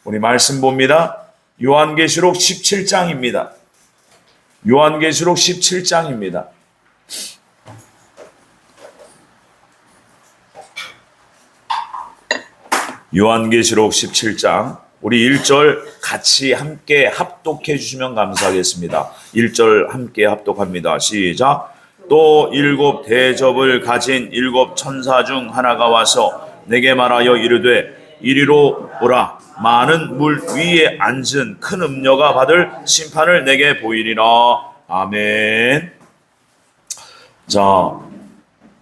우리 말씀 봅니다. 요한계시록 17장입니다. 요한계시록 17장입니다. 요한계시록 17장 우리 1절 같이 함께 합독해 주시면 감사하겠습니다. 1절 함께 합독합니다. 시작. 또 7 대접을 가진 7 천사 중 하나가 와서 내게 말하여 이르되 이리로 오라. 많은 물 위에 앉은 큰 음녀가 받을 심판을 내게 보이리라. 아멘. 자,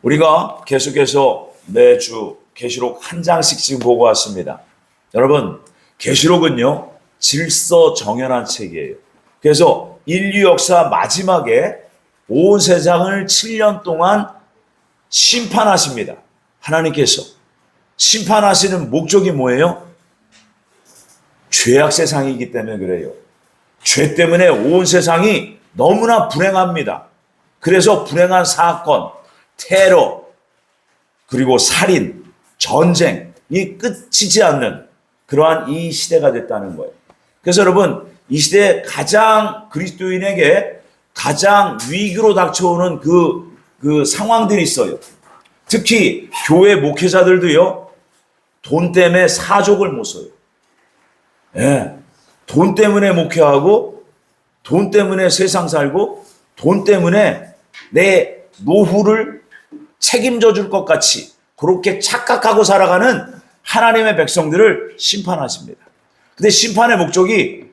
우리가 계속해서 매주 계시록 한 장씩 지금 보고 왔습니다. 여러분, 계시록은요 질서정연한 책이에요. 그래서 인류 역사 마지막에 온 세상을 7년 동안 심판하십니다. 하나님께서 심판하시는 목적이 뭐예요? 죄악 세상이기 때문에 그래요. 죄 때문에 온 세상이 너무나 불행합니다. 그래서 불행한 사건, 테러, 그리고 살인, 전쟁이 끝이지 않는 그러한 이 시대가 됐다는 거예요. 그래서 여러분, 이 시대에 가장 그리스도인에게 가장 위기로 닥쳐오는 그 상황들이 있어요. 특히 교회 목회자들도요, 돈 때문에 사족을 못 써요. 예, 돈 때문에 목회하고, 돈 때문에 세상 살고, 돈 때문에 내 노후를 책임져 줄 것 같이 그렇게 착각하고 살아가는 하나님의 백성들을 심판하십니다. 근데 심판의 목적이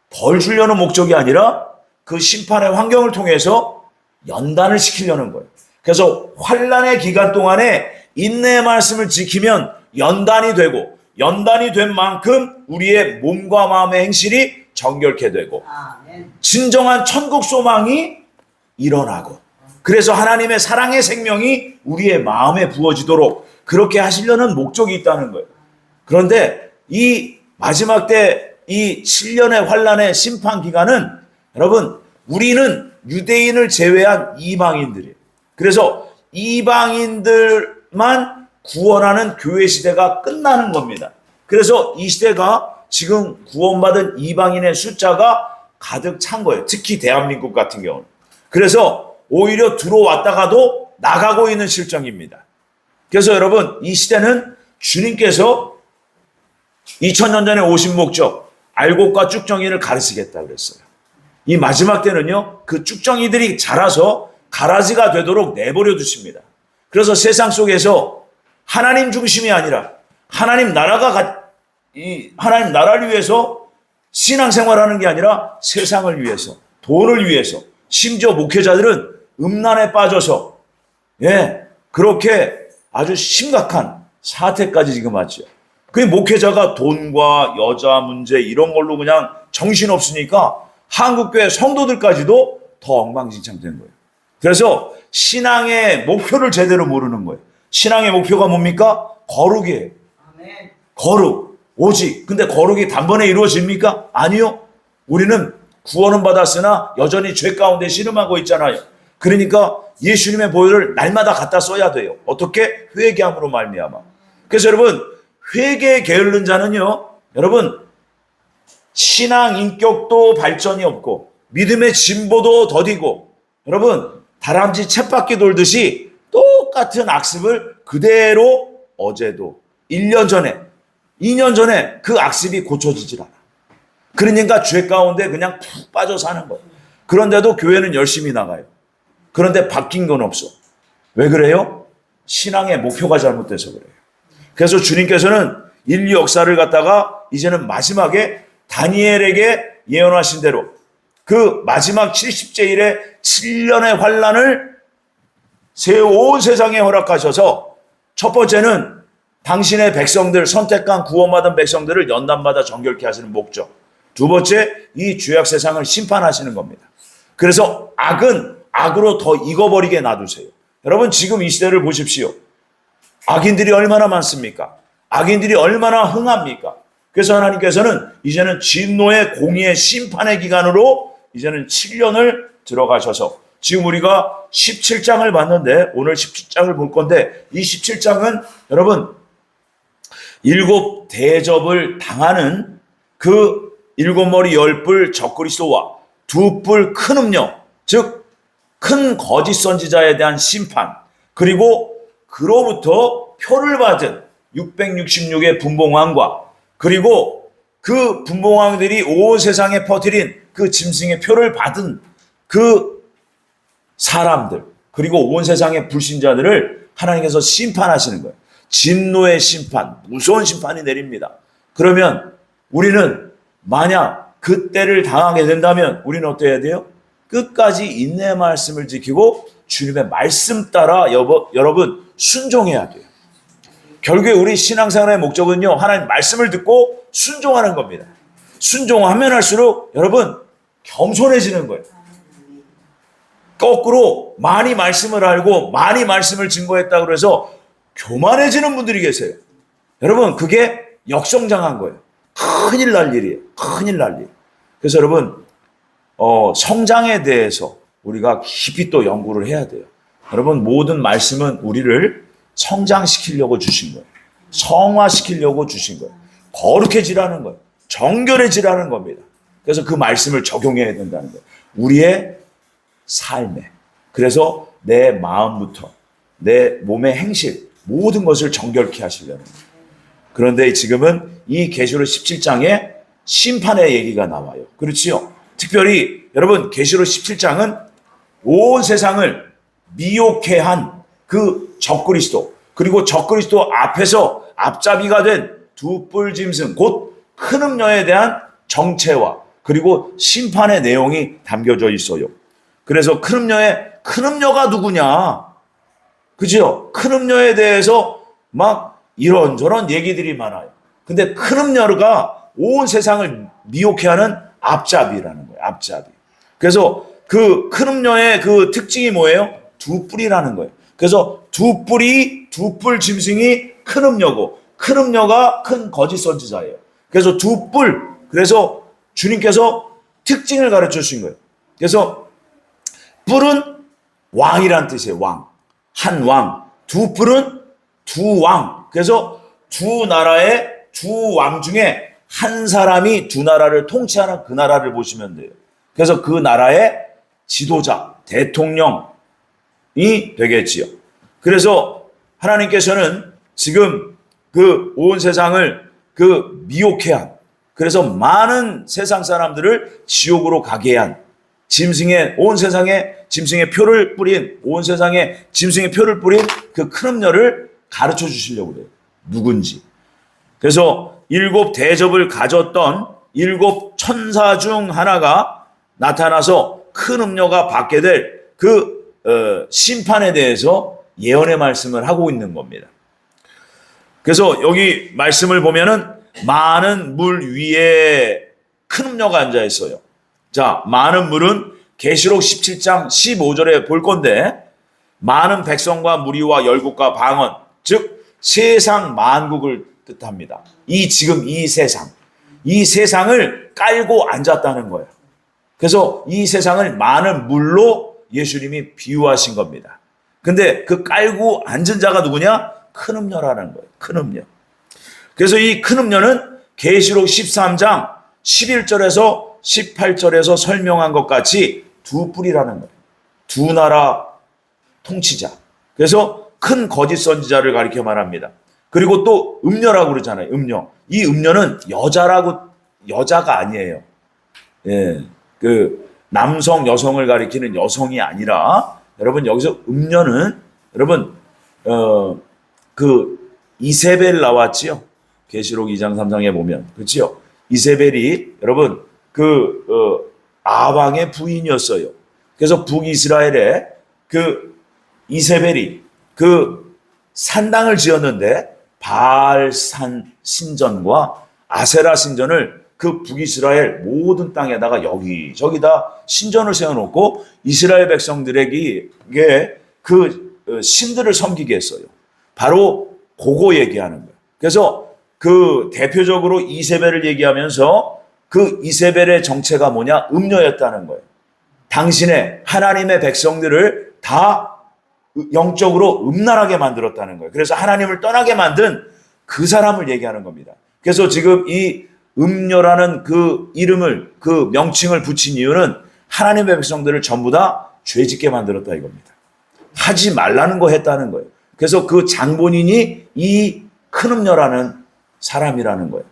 벌 주려는 목적이 아니라 그 심판의 환경을 통해서 연단을 시키려는 거예요. 그래서 환난의 기간 동안에 인내의 말씀을 지키면 연단이 되고, 연단이 된 만큼 우리의 몸과 마음의 행실이 정결케 되고, 진정한 천국 소망이 일어나고, 그래서 하나님의 사랑의 생명이 우리의 마음에 부어지도록 그렇게 하시려는 목적이 있다는 거예요. 그런데 이 마지막 때 이 7년의 환란의 심판 기간은, 여러분, 우리는 유대인을 제외한 이방인들이에요. 그래서 이방인들만 구원하는 교회 시대가 끝나는 겁니다. 그래서 이 시대가 지금 구원받은 이방인의 숫자가 가득 찬 거예요. 특히 대한민국 같은 경우는. 그래서 오히려 들어왔다가도 나가고 있는 실정입니다. 그래서 여러분, 이 시대는 주님께서 2000년 전에 오신 목적, 알곡과 쭉정이를 가르치겠다 그랬어요. 이 마지막 때는요, 그 쭉정이들이 자라서 가라지가 되도록 내버려 두십니다. 그래서 세상 속에서 하나님 중심이 아니라 하나님 나라를 위해서 신앙생활하는 게 아니라 세상을 위해서, 돈을 위해서, 심지어 목회자들은 음란에 빠져서, 그렇게 아주 심각한 사태까지 지금 왔죠. 그 목회자가 돈과 여자 문제 이런 걸로 그냥 정신없으니까 한국교회 성도들까지도 더 엉망진창 된 거예요. 그래서 신앙의 목표를 제대로 모르는 거예요. 신앙의 목표가 뭡니까? 거룩이에요. 거룩, 오직. 근데 거룩이 단번에 이루어집니까? 아니요. 우리는 구원은 받았으나 여전히 죄 가운데 신음하고 있잖아요. 그러니까 예수님의 보혈을 날마다 갖다 써야 돼요. 어떻게? 회개함으로 말미암아. 그래서 여러분, 회개에 게으른 자는요, 여러분, 신앙 인격도 발전이 없고 믿음의 진보도 더디고, 여러분, 다람쥐 쳇바퀴 돌듯이 똑같은 악습을 그대로 어제도 1년 전에 2년 전에 그 악습이 고쳐지질 않아. 그러니까 죄 가운데 그냥 푹 빠져 사는 거예요. 그런데도 교회는 열심히 나가요. 그런데 바뀐 건 없어. 왜 그래요? 신앙의 목표가 잘못돼서 그래요. 그래서 주님께서는 인류 역사를 갖다가 이제는 마지막에 다니엘에게 예언하신 대로 그 마지막 70제 7년의 환란을 온 세상에 허락하셔서, 첫 번째는 당신의 백성들, 선택한 구원받은 백성들을 연단받아 정결케 하시는 목적. 두 번째, 이 죄악 세상을 심판하시는 겁니다. 그래서 악은 악으로 더 익어버리게 놔두세요. 여러분, 지금 이 시대를 보십시오. 악인들이 얼마나 많습니까? 악인들이 얼마나 흥합니까? 그래서 하나님께서는 이제는 진노의 공의의 심판의 기간으로 이제는 7년을 들어가셔서, 지금 우리가 17장을 봤는데 오늘 17장을 볼 건데, 이 17장은 여러분 7 대접을 당하는 그 일곱 머리 열 뿔 적그리스도와 두 뿔 큰 음녀, 즉 큰 거짓 선지자에 대한 심판, 그리고 그로부터 표를 받은 666의 분봉왕과 그리고 그 분봉왕들이 온 세상에 퍼뜨린 그 짐승의 표를 받은 그 사람들, 그리고 온 세상의 불신자들을 하나님께서 심판하시는 거예요. 진노의 심판, 무서운 심판이 내립니다. 그러면 우리는 만약 그때를 당하게 된다면 우리는 어떻게 해야 돼요? 끝까지 인내의 말씀을 지키고 주님의 말씀 따라 여러분 순종해야 돼요. 결국에 우리 신앙생활의 목적은요, 하나님 말씀을 듣고 순종하는 겁니다. 순종하면 할수록 여러분 겸손해지는 거예요. 거꾸로 많이 말씀을 알고 많이 말씀을 증거했다고 해서 교만해지는 분들이 계세요. 여러분 그게 역성장한 거예요. 큰일 날 일이에요. 큰일 날 일. 그래서 여러분 성장에 대해서 우리가 깊이 또 연구를 해야 돼요. 여러분 모든 말씀은 우리를 성장시키려고 주신 거예요. 성화시키려고 주신 거예요. 거룩해지라는 거예요. 정결해지라는 겁니다. 그래서 그 말씀을 적용해야 된다는 거예요. 우리의 삶에. 그래서 내 마음부터 내 몸의 행실 모든 것을 정결케 하시려는 거예요. 그런데 지금은 이 계시록 17장에 심판의 얘기가 나와요. 그렇지요? 특별히 여러분 계시록 17장은 온 세상을 미혹해 한 그 적그리스도, 그리고 적그리스도 앞에서 앞잡이가 된 두 뿔 짐승 곧 큰 음녀에 대한 정체와 그리고 심판의 내용이 담겨져 있어요. 그래서 큰 음녀가 누구냐? 그죠? 큰 음녀에 대해서 막 이런저런 얘기들이 많아요. 근데 큰 음녀가 온 세상을 미혹해 하는 앞잡이라는 거예요. 앞잡이. 그래서 그 큰 음녀의 그 특징이 뭐예요? 두 뿔이라는 거예요. 그래서 두 뿔 짐승이 큰 음녀고 큰 음녀가 큰 거짓 선지자예요. 그래서 두 뿔. 그래서 주님께서 특징을 가르쳐 주신 거예요. 그래서 뿔은 왕이란 뜻이에요. 왕. 한 왕. 두 뿔은 두 왕. 그래서 두 나라의 두 왕 중에 한 사람이 두 나라를 통치하는 그 나라를 보시면 돼요. 그래서 그 나라의 지도자, 대통령이 되겠지요. 그래서 하나님께서는 지금 그 온 세상을 그 미혹해 한, 그래서 많은 세상 사람들을 지옥으로 가게 한 온 세상에 짐승의 표를 뿌린, 온 세상에 짐승의 표를 뿌린 그 큰 음녀를 가르쳐 주시려고 그래요. 누군지. 그래서 일곱 대접을 가졌던 일곱 천사 중 하나가 나타나서 큰 음녀가 받게 될 그 심판에 대해서 예언의 말씀을 하고 있는 겁니다. 그래서 여기 말씀을 보면은 많은 물 위에 큰 음녀가 앉아 있어요. 자, 많은 물은 계시록 17장 15절에 볼 건데, 많은 백성과 무리와 열국과 방언, 즉 세상 만국을 뜻합니다. 지금 이 세상을 깔고 앉았다는 거예요. 그래서 이 세상을 많은 물로 예수님이 비유하신 겁니다. 근데 그 깔고 앉은 자가 누구냐? 큰 음녀라는 거예요. 큰 음녀. 그래서 이 큰 음녀는 계시록 13장 11절에서 18절에서 설명한 것 같이 두 뿔이라는 거예요. 두 나라 통치자. 그래서 큰 거짓 선지자를 가리켜 말합니다. 그리고 또 음녀라고 그러잖아요. 음녀. 이 음녀는 여자가 아니에요. 예. 그 남성, 여성을 가리키는 여성이 아니라, 여러분 여기서 음녀는 여러분 그 이세벨 나왔지요. 계시록 2장 3장에 보면. 그렇지요? 이세벨이 여러분 아방의 부인이었어요. 그래서 북이스라엘에 그 이세벨이 그 산당을 지었는데 바알산 신전과 아세라 신전을 그 북이스라엘 모든 땅에다가 여기저기다 신전을 세워놓고 이스라엘 백성들에게 그 신들을 섬기게 했어요. 바로 그거 얘기하는 거예요. 그래서 그 대표적으로 이세벨을 얘기하면서 그 이세벨의 정체가 뭐냐? 음녀였다는 거예요. 당신의 하나님의 백성들을 다 영적으로 음란하게 만들었다는 거예요. 그래서 하나님을 떠나게 만든 그 사람을 얘기하는 겁니다. 그래서 지금 이 음녀라는 그 이름을, 그 명칭을 붙인 이유는 하나님의 백성들을 전부 다 죄짓게 만들었다 이겁니다. 하지 말라는 거 했다는 거예요. 그래서 그 장본인이 이 큰 음녀라는 사람이라는 거예요.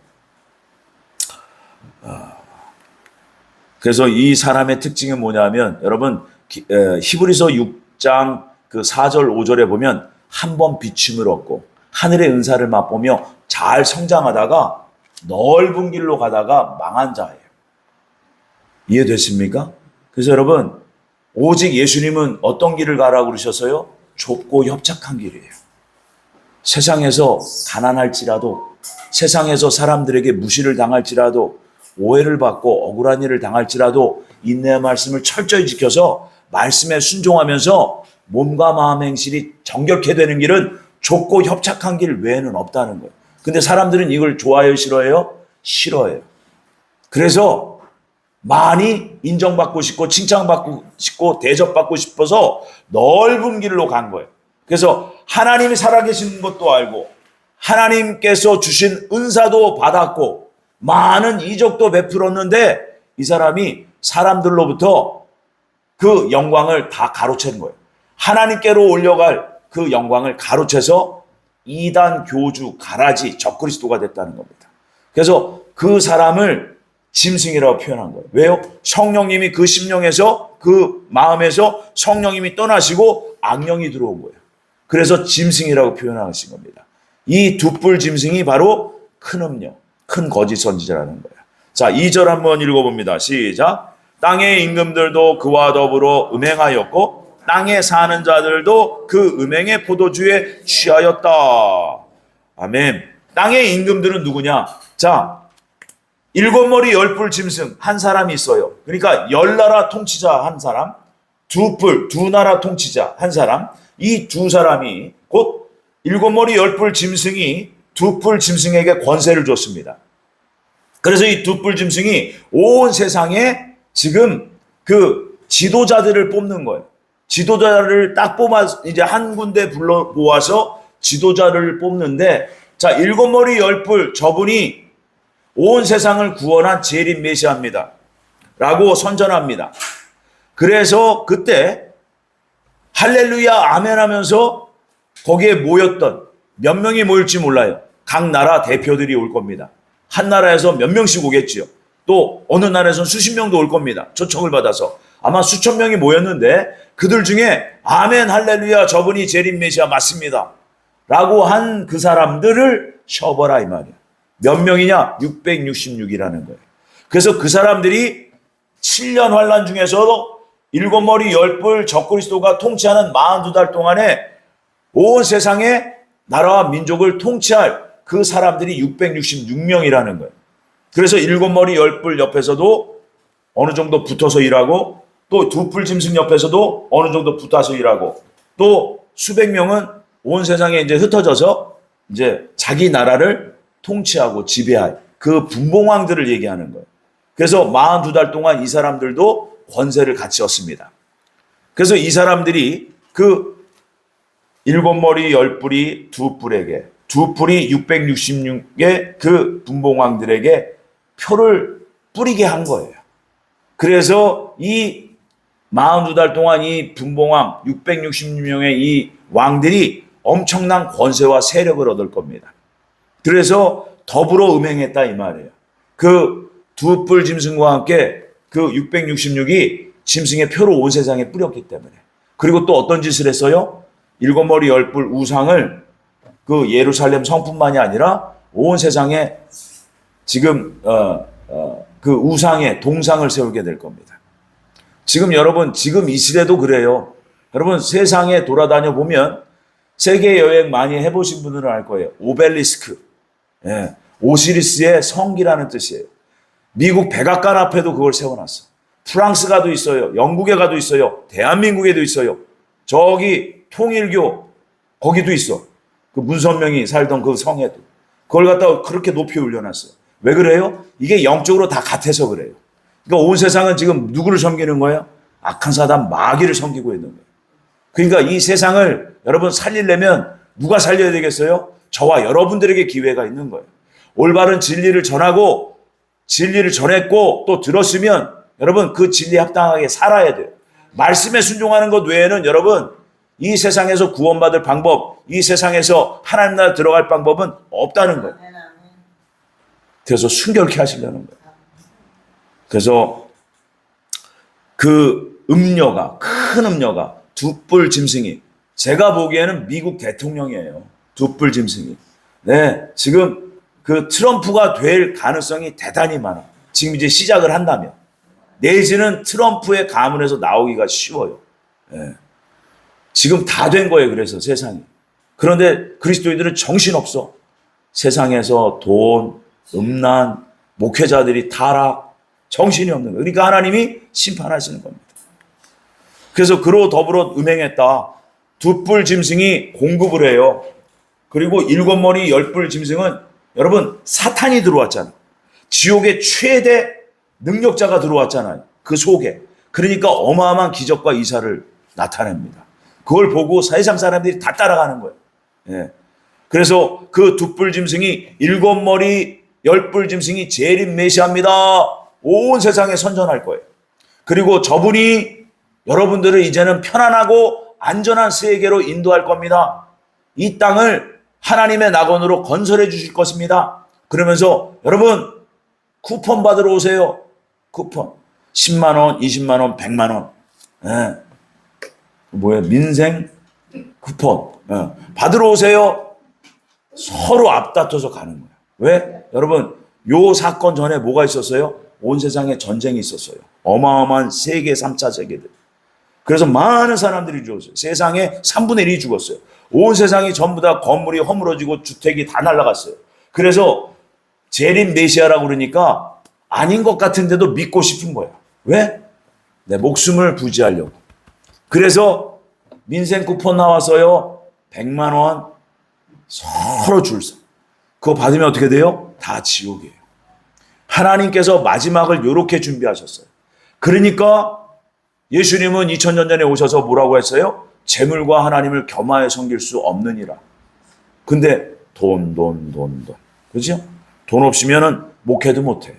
그래서 이 사람의 특징은 뭐냐면 여러분 히브리서 6장 그 4절 5절에 보면 한 번 비춤을 얻고 하늘의 은사를 맛보며 잘 성장하다가 넓은 길로 가다가 망한 자예요. 이해됐습니까? 그래서 여러분 오직 예수님은 어떤 길을 가라고 그러셨어요? 좁고 협착한 길이에요. 세상에서 가난할지라도, 세상에서 사람들에게 무시를 당할지라도, 오해를 받고 억울한 일을 당할지라도 인내의 말씀을 철저히 지켜서 말씀에 순종하면서 몸과 마음 행실이 정결케 되는 길은 좁고 협착한 길 외에는 없다는 거예요. 근데 사람들은 이걸 좋아해요, 싫어해요? 싫어해요. 그래서 많이 인정받고 싶고 칭찬받고 싶고 대접받고 싶어서 넓은 길로 간 거예요. 그래서 하나님이 살아계신 것도 알고 하나님께서 주신 은사도 받았고 많은 이적도 베풀었는데 이 사람이 사람들로부터 그 영광을 다 가로챈 거예요. 하나님께로 올려갈 그 영광을 가로채서 이단, 교주, 가라지, 적그리스도가 됐다는 겁니다. 그래서 그 사람을 짐승이라고 표현한 거예요. 왜요? 성령님이 그 심령에서, 그 마음에서 성령님이 떠나시고 악령이 들어온 거예요. 그래서 짐승이라고 표현하신 겁니다. 이 두 뿔 짐승이 바로 큰 음녀, 큰 거짓 선지자라는 거예요. 자, 2절 한번 읽어봅니다. 시작. 땅의 임금들도 그와 더불어 음행하였고 땅에 사는 자들도 그 음행의 포도주에 취하였다. 아멘. 땅의 임금들은 누구냐? 자, 7머리 10뿔 짐승 한 사람이 있어요. 그러니까 10나라 통치자 한 사람, 2뿔, 2나라 통치자 한 사람, 이 두 사람이 곧 7머리 10뿔 짐승이 2뿔 짐승에게 권세를 줬습니다. 그래서 이 2뿔 짐승이 온 세상에 지금 그 지도자들을 뽑는 거예요. 지도자를 딱 뽑아 이제 한 군데 불러 모아서 지도자를 뽑는데, 자, 7머리 10뿔 저분이 온 세상을 구원한 재림 메시아입니다 라고 선전합니다. 그래서 그때 할렐루야 아멘 하면서 거기에 모였던 몇 명이 모일지 몰라요. 각 나라 대표들이 올 겁니다. 한 나라에서 몇 명씩 오겠지요. 또 어느 나라에서는 수십 명도 올 겁니다. 초청을 받아서. 아마 수천 명이 모였는데 그들 중에 아멘 할렐루야 저분이 재림 메시아 맞습니다 라고 한 그 사람들을 쳐버라 이 말이야. 몇 명이냐? 666이라는 거예요. 그래서 그 사람들이 7년 환란 중에서도 7머리 10뿔 적그리스도가 통치하는 42달 동안에 온 세상의 나라와 민족을 통치할 그 사람들이 666명이라는 거예요. 그래서 7머리 10뿔 옆에서도 어느 정도 붙어서 일하고 또 2뿔 짐승 옆에서도 어느 정도 붙어서 일하고 또 수백 명은 온 세상에 이제 흩어져서 이제 자기 나라를 통치하고 지배할 그 분봉왕들을 얘기하는 거예요. 그래서 42달 동안 이 사람들도 권세를 같이 얻습니다. 그래서 이 사람들이 그 7머리 10뿔이 2뿔에게, 2뿔이 666의 그 분봉왕들에게 표를 뿌리게 한 거예요. 그래서 이 42달 동안 이 분봉왕 666명의 이 왕들이 엄청난 권세와 세력을 얻을 겁니다. 그래서 더불어 음행했다 이 말이에요. 그 2뿔 짐승과 함께 그 666이 짐승의 표로 온 세상에 뿌렸기 때문에. 그리고 또 어떤 짓을 했어요? 7머리 10뿔 우상을 그 예루살렘 성뿐만이 아니라 온 세상에 지금 그 우상의 동상을 세우게 될 겁니다. 지금 여러분 지금 이 시대도 그래요. 여러분 세상에 돌아다녀 보면 세계 여행 많이 해보신 분들은 알 거예요. 오벨리스크, 예, 오시리스의 성기라는 뜻이에요. 미국 백악관 앞에도 그걸 세워놨어. 프랑스 가도 있어요. 영국에 가도 있어요. 대한민국에도 있어요. 저기 통일교 거기도 있어. 그 문선명이 살던 그 성에도. 그걸 갖다가 그렇게 높이 올려놨어요. 왜 그래요? 이게 영적으로 다 같아서 그래요. 그러니까 온 세상은 지금 누구를 섬기는 거예요? 악한 사단 마귀를 섬기고 있는 거예요. 그러니까 이 세상을 여러분 살리려면 누가 살려야 되겠어요? 저와 여러분들에게 기회가 있는 거예요. 올바른 진리를 전하고 진리를 전했고 또 들었으면 여러분 그 진리에 합당하게 살아야 돼요. 말씀에 순종하는 것 외에는 여러분 이 세상에서 구원받을 방법, 이 세상에서 하나님 나라 들어갈 방법은 없다는 거예요. 그래서 순결케 하시려는 거예요. 그래서 그 음녀가, 큰 음녀가 두 뿔 짐승이, 제가 보기에는 미국 대통령이에요. 두 뿔 짐승이. 네, 지금 그 트럼프가 될 가능성이 대단히 많아. 지금 이제 시작을 한다면. 내지는 트럼프의 가문에서 나오기가 쉬워요. 네. 지금 다 된 거예요. 그래서 세상이. 그런데 그리스도인들은 정신없어. 세상에서 돈, 음란, 목회자들이 타락, 정신이 없는 거예요. 그러니까 하나님이 심판하시는 겁니다. 그래서 그로 더불어 음행했다. 두 뿔 짐승이 공급을 해요. 그리고 7머리 10뿔 짐승은 여러분 사탄이 들어왔잖아요. 지옥의 최대 능력자가 들어왔잖아요. 그 속에. 그러니까 어마어마한 기적과 이사를 나타냅니다. 그걸 보고 세상 사람들이 다 따라가는 거예요. 예. 그래서 그 두 뿔 짐승이 7머리 10뿔 짐승이 재림 메시아입니다. 온 세상에 선전할 거예요. 그리고 저분이 여러분들을 이제는 편안하고 안전한 세계로 인도할 겁니다. 이 땅을 하나님의 낙원으로 건설해 주실 것입니다. 그러면서 여러분 쿠폰 받으러 오세요. 쿠폰 10만 원, 20만 원, 100만 원. 예. 뭐야 민생 쿠폰 받으러 오세요. 서로 앞다퉈서 가는 거예요. 왜? 여러분 요 사건 전에 뭐가 있었어요? 온 세상에 전쟁이 있었어요. 어마어마한 세계 3차 세계들. 그래서 많은 사람들이 죽었어요. 세상에 3분의 1이 죽었어요. 온 세상이 전부 다 건물이 허물어지고 주택이 다 날아갔어요. 그래서 재림 메시아라고 그러니까 아닌 것 같은데도 믿고 싶은 거예요. 왜? 내 목숨을 부지하려고. 그래서 민생 쿠폰 나와서요. 100만 원 서로 줄 서. 그거 받으면 어떻게 돼요? 다 지옥이에요. 하나님께서 마지막을 이렇게 준비하셨어요. 그러니까 예수님은 2000년 전에 오셔서 뭐라고 했어요? 재물과 하나님을 겸하여 섬길 수 없느니라. 근데 돈. 그렇죠? 돈 없으면은 목회도 못해.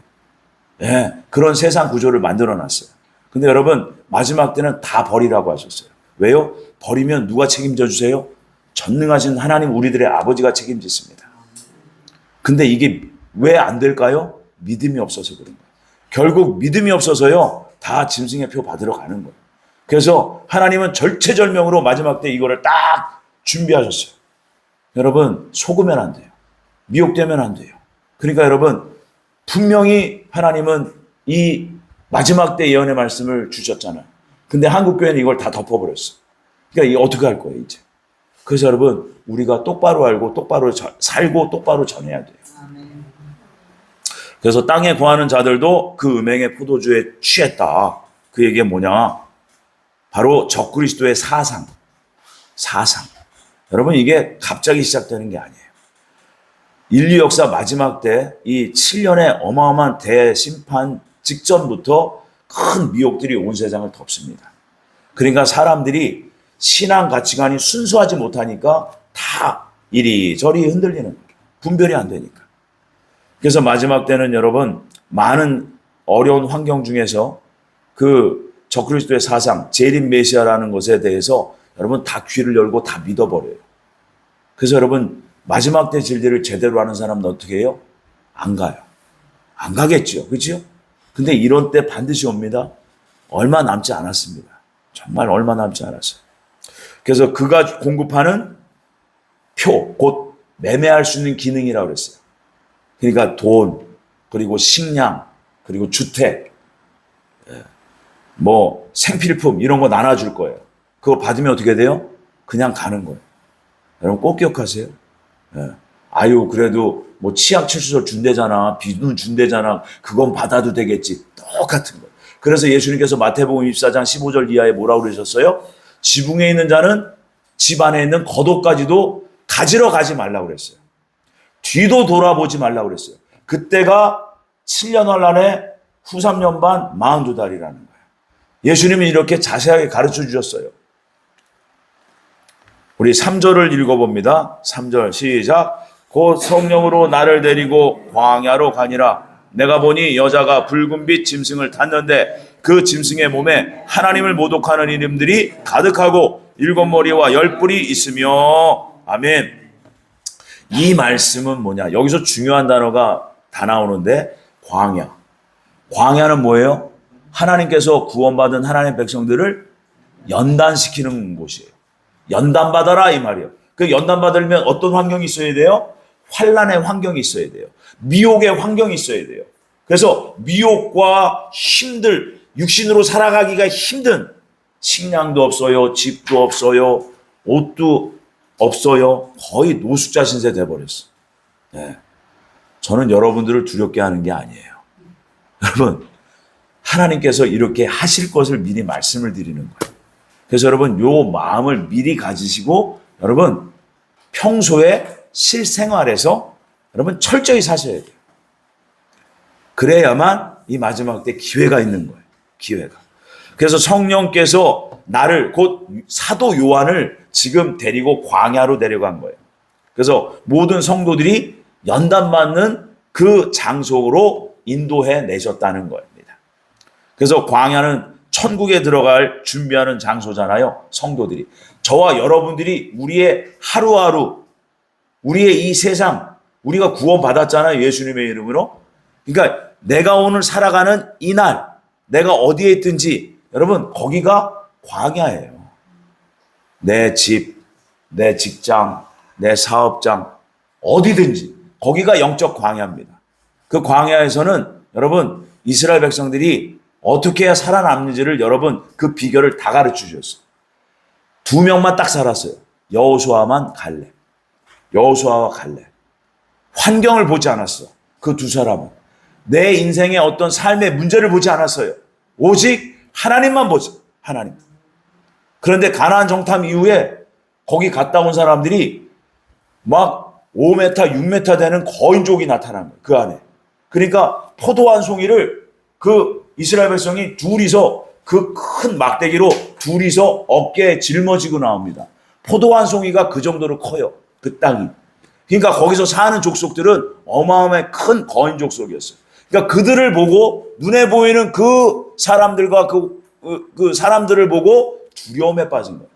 예, 그런 세상 구조를 만들어 놨어요. 근데 여러분 마지막 때는 다 버리라고 하셨어요. 왜요? 버리면 누가 책임져 주세요? 전능하신 하나님 우리들의 아버지가 책임지십니다. 근데 이게 왜 안 될까요? 믿음이 없어서 그런 거예요. 결국 믿음이 없어서요. 다 짐승의 표 받으러 가는 거예요. 그래서 하나님은 절체절명으로 마지막 때 이거를 딱 준비하셨어요. 여러분 속으면 안 돼요. 미혹되면 안 돼요. 그러니까 여러분 분명히 하나님은 이 마지막 때 예언의 말씀을 주셨잖아요. 근데 한국교회는 이걸 다 덮어버렸어요. 그러니까 이게 어떻게 할 거예요 이제. 그래서 여러분 우리가 똑바로 알고 똑바로 살고 똑바로 전해야 돼요. 그래서 땅에 거하는 자들도 그 음행의 포도주에 취했다. 그 얘기가 뭐냐? 바로 적그리스도의 사상. 여러분 이게 갑자기 시작되는 게 아니에요. 인류 역사 마지막 때 이 7년의 어마어마한 대심판 직전부터 큰 미혹들이 온 세상을 덮습니다. 그러니까 사람들이 신앙 가치관이 순수하지 못하니까 다 이리저리 흔들리는 거예요. 분별이 안 되니까. 그래서 마지막 때는 여러분 많은 어려운 환경 중에서 그 적그리스도의 사상, 재림 메시아라는 것에 대해서 여러분 다 귀를 열고 다 믿어버려요. 그래서 여러분 마지막 때 진리를 제대로 하는 사람은 어떻게 해요? 안 가요. 안 가겠죠. 그렇죠? 근데 이런 때 반드시 옵니다. 얼마 남지 않았습니다. 정말 얼마 남지 않았어요. 그래서 그가 공급하는 표, 곧 매매할 수 있는 기능이라고 그랬어요. 그러니까 돈, 그리고 식량, 그리고 주택, 뭐 생필품 이런 거 나눠줄 거예요. 그거 받으면 어떻게 돼요? 그냥 가는 거예요. 여러분 꼭 기억하세요. 아유 그래도 뭐 치약 칠수술 준대잖아, 비누 준대잖아, 그건 받아도 되겠지. 똑같은 거예요. 그래서 예수님께서 마태복음 24장 15절 이하에 뭐라고 그러셨어요? 지붕에 있는 자는 집 안에 있는 겉옷까지도 가지러 가지 말라고 그랬어요. 뒤도 돌아보지 말라고 그랬어요. 그때가 7년 환란에 후 3년 반 42달이라는 거예요. 예수님이 이렇게 자세하게 가르쳐 주셨어요. 우리 3절을 읽어봅니다. 3절 시작. 곧 성령으로 나를 데리고 광야로 가니라. 내가 보니 여자가 붉은빛 짐승을 탔는데 그 짐승의 몸에 하나님을 모독하는 이름들이 가득하고 7머리와 10뿔이 있으며. 아멘. 이 말씀은 뭐냐? 여기서 중요한 단어가 다 나오는데 광야. 광야는 뭐예요? 하나님께서 구원받은 하나님의 백성들을 연단시키는 곳이에요. 연단받아라 이 말이에요. 그 연단받으려면 어떤 환경이 있어야 돼요? 환난의 환경이 있어야 돼요. 미혹의 환경이 있어야 돼요. 그래서 미혹과 힘들, 육신으로 살아가기가 힘든, 식량도 없어요, 집도 없어요, 옷도 없어요. 거의 노숙자 신세 돼버렸어. 네. 저는 여러분들을 두렵게 하는 게 아니에요. 여러분, 하나님께서 이렇게 하실 것을 미리 말씀을 드리는 거예요. 그래서 여러분, 요 마음을 미리 가지시고 여러분 평소에 실생활에서 여러분 철저히 사셔야 돼요. 그래야만 이 마지막 때 기회가 있는 거예요. 기회가. 그래서 성령께서 나를, 곧 사도 요한을 지금 데리고 광야로 데려간 거예요. 그래서 모든 성도들이 연단받는 그 장소로 인도해 내셨다는 겁니다. 그래서 광야는 천국에 들어갈 준비하는 장소잖아요. 성도들이. 저와 여러분들이 우리의 하루하루, 우리의 이 세상, 우리가 구원받았잖아요. 예수님의 이름으로. 그러니까 내가 오늘 살아가는 이 날, 내가 어디에 있든지 여러분 거기가 광야예요. 내 집, 내 직장, 내 사업장, 어디든지 거기가 영적 광야입니다. 그 광야에서는 여러분 이스라엘 백성들이 어떻게 해야 살아남는지를 여러분 그 비결을 다 가르쳐 주셨어요. 2명만 딱 살았어요. 여호수아만 갈렙. 여호수아와 갈렙. 환경을 보지 않았어. 그 두 사람은. 내 인생의 어떤 삶의 문제를 보지 않았어요. 오직 하나님만 보죠. 하나님. 그런데 가나안 정탐 이후에 거기 갔다 온 사람들이 막 5m, 6m 되는 거인족이 나타난 거예요. 그 안에. 그러니까 포도 한 송이를 그 이스라엘 백성이 둘이서 그 큰 막대기로 둘이서 어깨에 짊어지고 나옵니다. 포도 한 송이가 그 정도로 커요. 그 땅이. 그러니까 거기서 사는 족속들은 어마어마하게 큰 거인 족속이었어요. 그러니까 그들을 보고 눈에 보이는 그 사람들과 그 사람들을 보고 두려움에 빠진 거예요.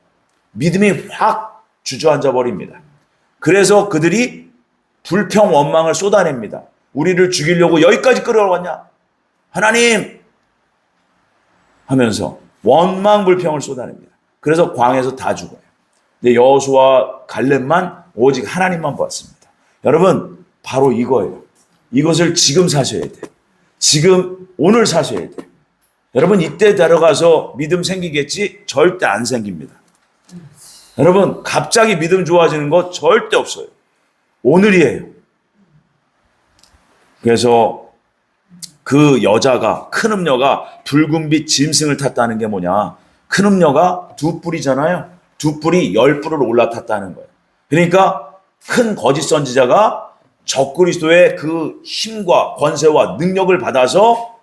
믿음이 확 주저앉아 버립니다. 그래서 그들이 불평 원망을 쏟아냅니다. 우리를 죽이려고 여기까지 끌어왔냐? 하나님! 하면서 원망 불평을 쏟아냅니다. 그래서 광야에서 다 죽어요. 근데 여호수아와 갈렙만 오직 하나님만 보았습니다. 여러분 바로 이거예요. 이것을 지금 사셔야 돼요. 지금 오늘 사셔야 돼요. 여러분 이때 데려가서 믿음 생기겠지? 절대 안 생깁니다. 여러분 갑자기 믿음 좋아지는 거 절대 없어요. 오늘이에요. 그래서 그 여자가, 큰 음녀가 붉은빛 짐승을 탔다는 게 뭐냐? 큰 음녀가 2뿔이잖아요. 2뿔이 10뿔을 올라탔다는 거예요. 그러니까 큰 거짓 선지자가 적그리스도의 그 힘과 권세와 능력을 받아서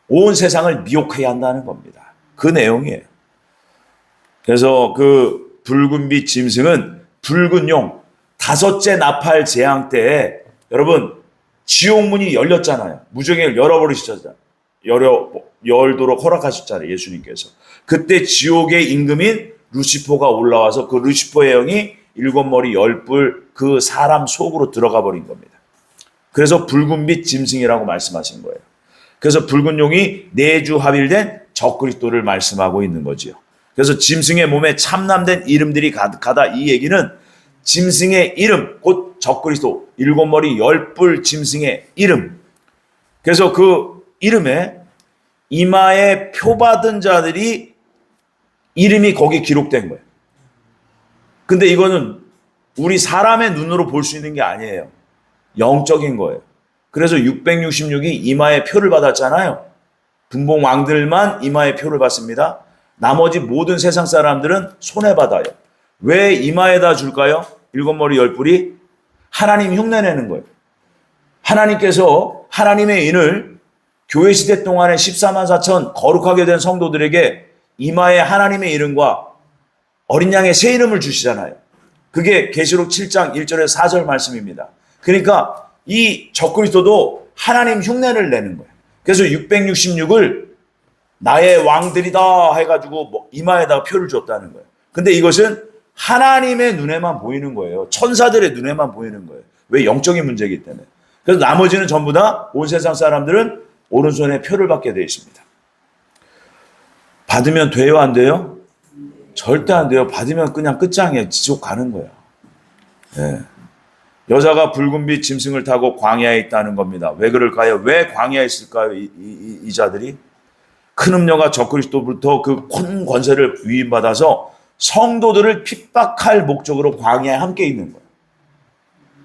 온 세상을 미혹해야 한다는 겁니다. 그 내용이에요. 그래서 그 붉은빛 짐승은 붉은 용, 5째 나팔 재앙 때에 여러분 지옥문이 열렸잖아요. 무정행을 열어버리셨잖아요. 열도록 허락하셨잖아요. 예수님께서. 그때 지옥의 임금인 루시퍼가 올라와서 그 루시퍼의 영이 7머리 10뿔 그 사람 속으로 들어가 버린 겁니다. 그래서 붉은빛 짐승이라고 말씀하신 거예요. 그래서 붉은 용이 내주합일된 적그리스도를 말씀하고 있는 거지요. 그래서 짐승의 몸에 참남된 이름들이 가득하다. 이 얘기는 짐승의 이름, 곧 적그리스도, 7머리 10뿔 짐승의 이름. 그래서 그 이름에 이마에 표받은 자들이 이름이 거기 기록된 거예요. 근데 이거는 우리 사람의 눈으로 볼 수 있는 게 아니에요. 영적인 거예요. 그래서 666이 이마에 표를 받았잖아요. 분봉 왕들만 이마에 표를 받습니다. 나머지 모든 세상 사람들은 손해 받아요. 왜 이마에다 줄까요? 7머리 10뿔이 하나님 흉내내는 거예요. 하나님께서 하나님의 인을 교회 시대 동안에 14만 4천 거룩하게 된 성도들에게 이마에 하나님의 이름과 어린 양의 새 이름을 주시잖아요. 그게 계시록 7장 1절에서 4절 말씀입니다. 그러니까 이 적그리스도도 하나님 흉내를 내는 거예요. 그래서 666을 나의 왕들이다 해가지고 뭐 이마에다가 표를 줬다는 거예요. 근데 이것은 하나님의 눈에만 보이는 거예요. 천사들의 눈에만 보이는 거예요. 왜? 영적인 문제이기 때문에. 그래서 나머지는 전부 다 온 세상 사람들은 오른손에 표를 받게 되어 있습니다. 받으면 돼요, 안 돼요? 절대 안 돼요. 받으면 그냥 끝장이에요. 지옥 가는 거야. 예. 여자가 붉은빛 짐승을 타고 광야에 있다는 겁니다. 왜 그럴까요? 왜 광야에 있을까요? 이 자들이? 큰 음녀가 적그리스도부터 그 큰 권세를 위임받아서 성도들을 핍박할 목적으로 광야에 함께 있는 거예요.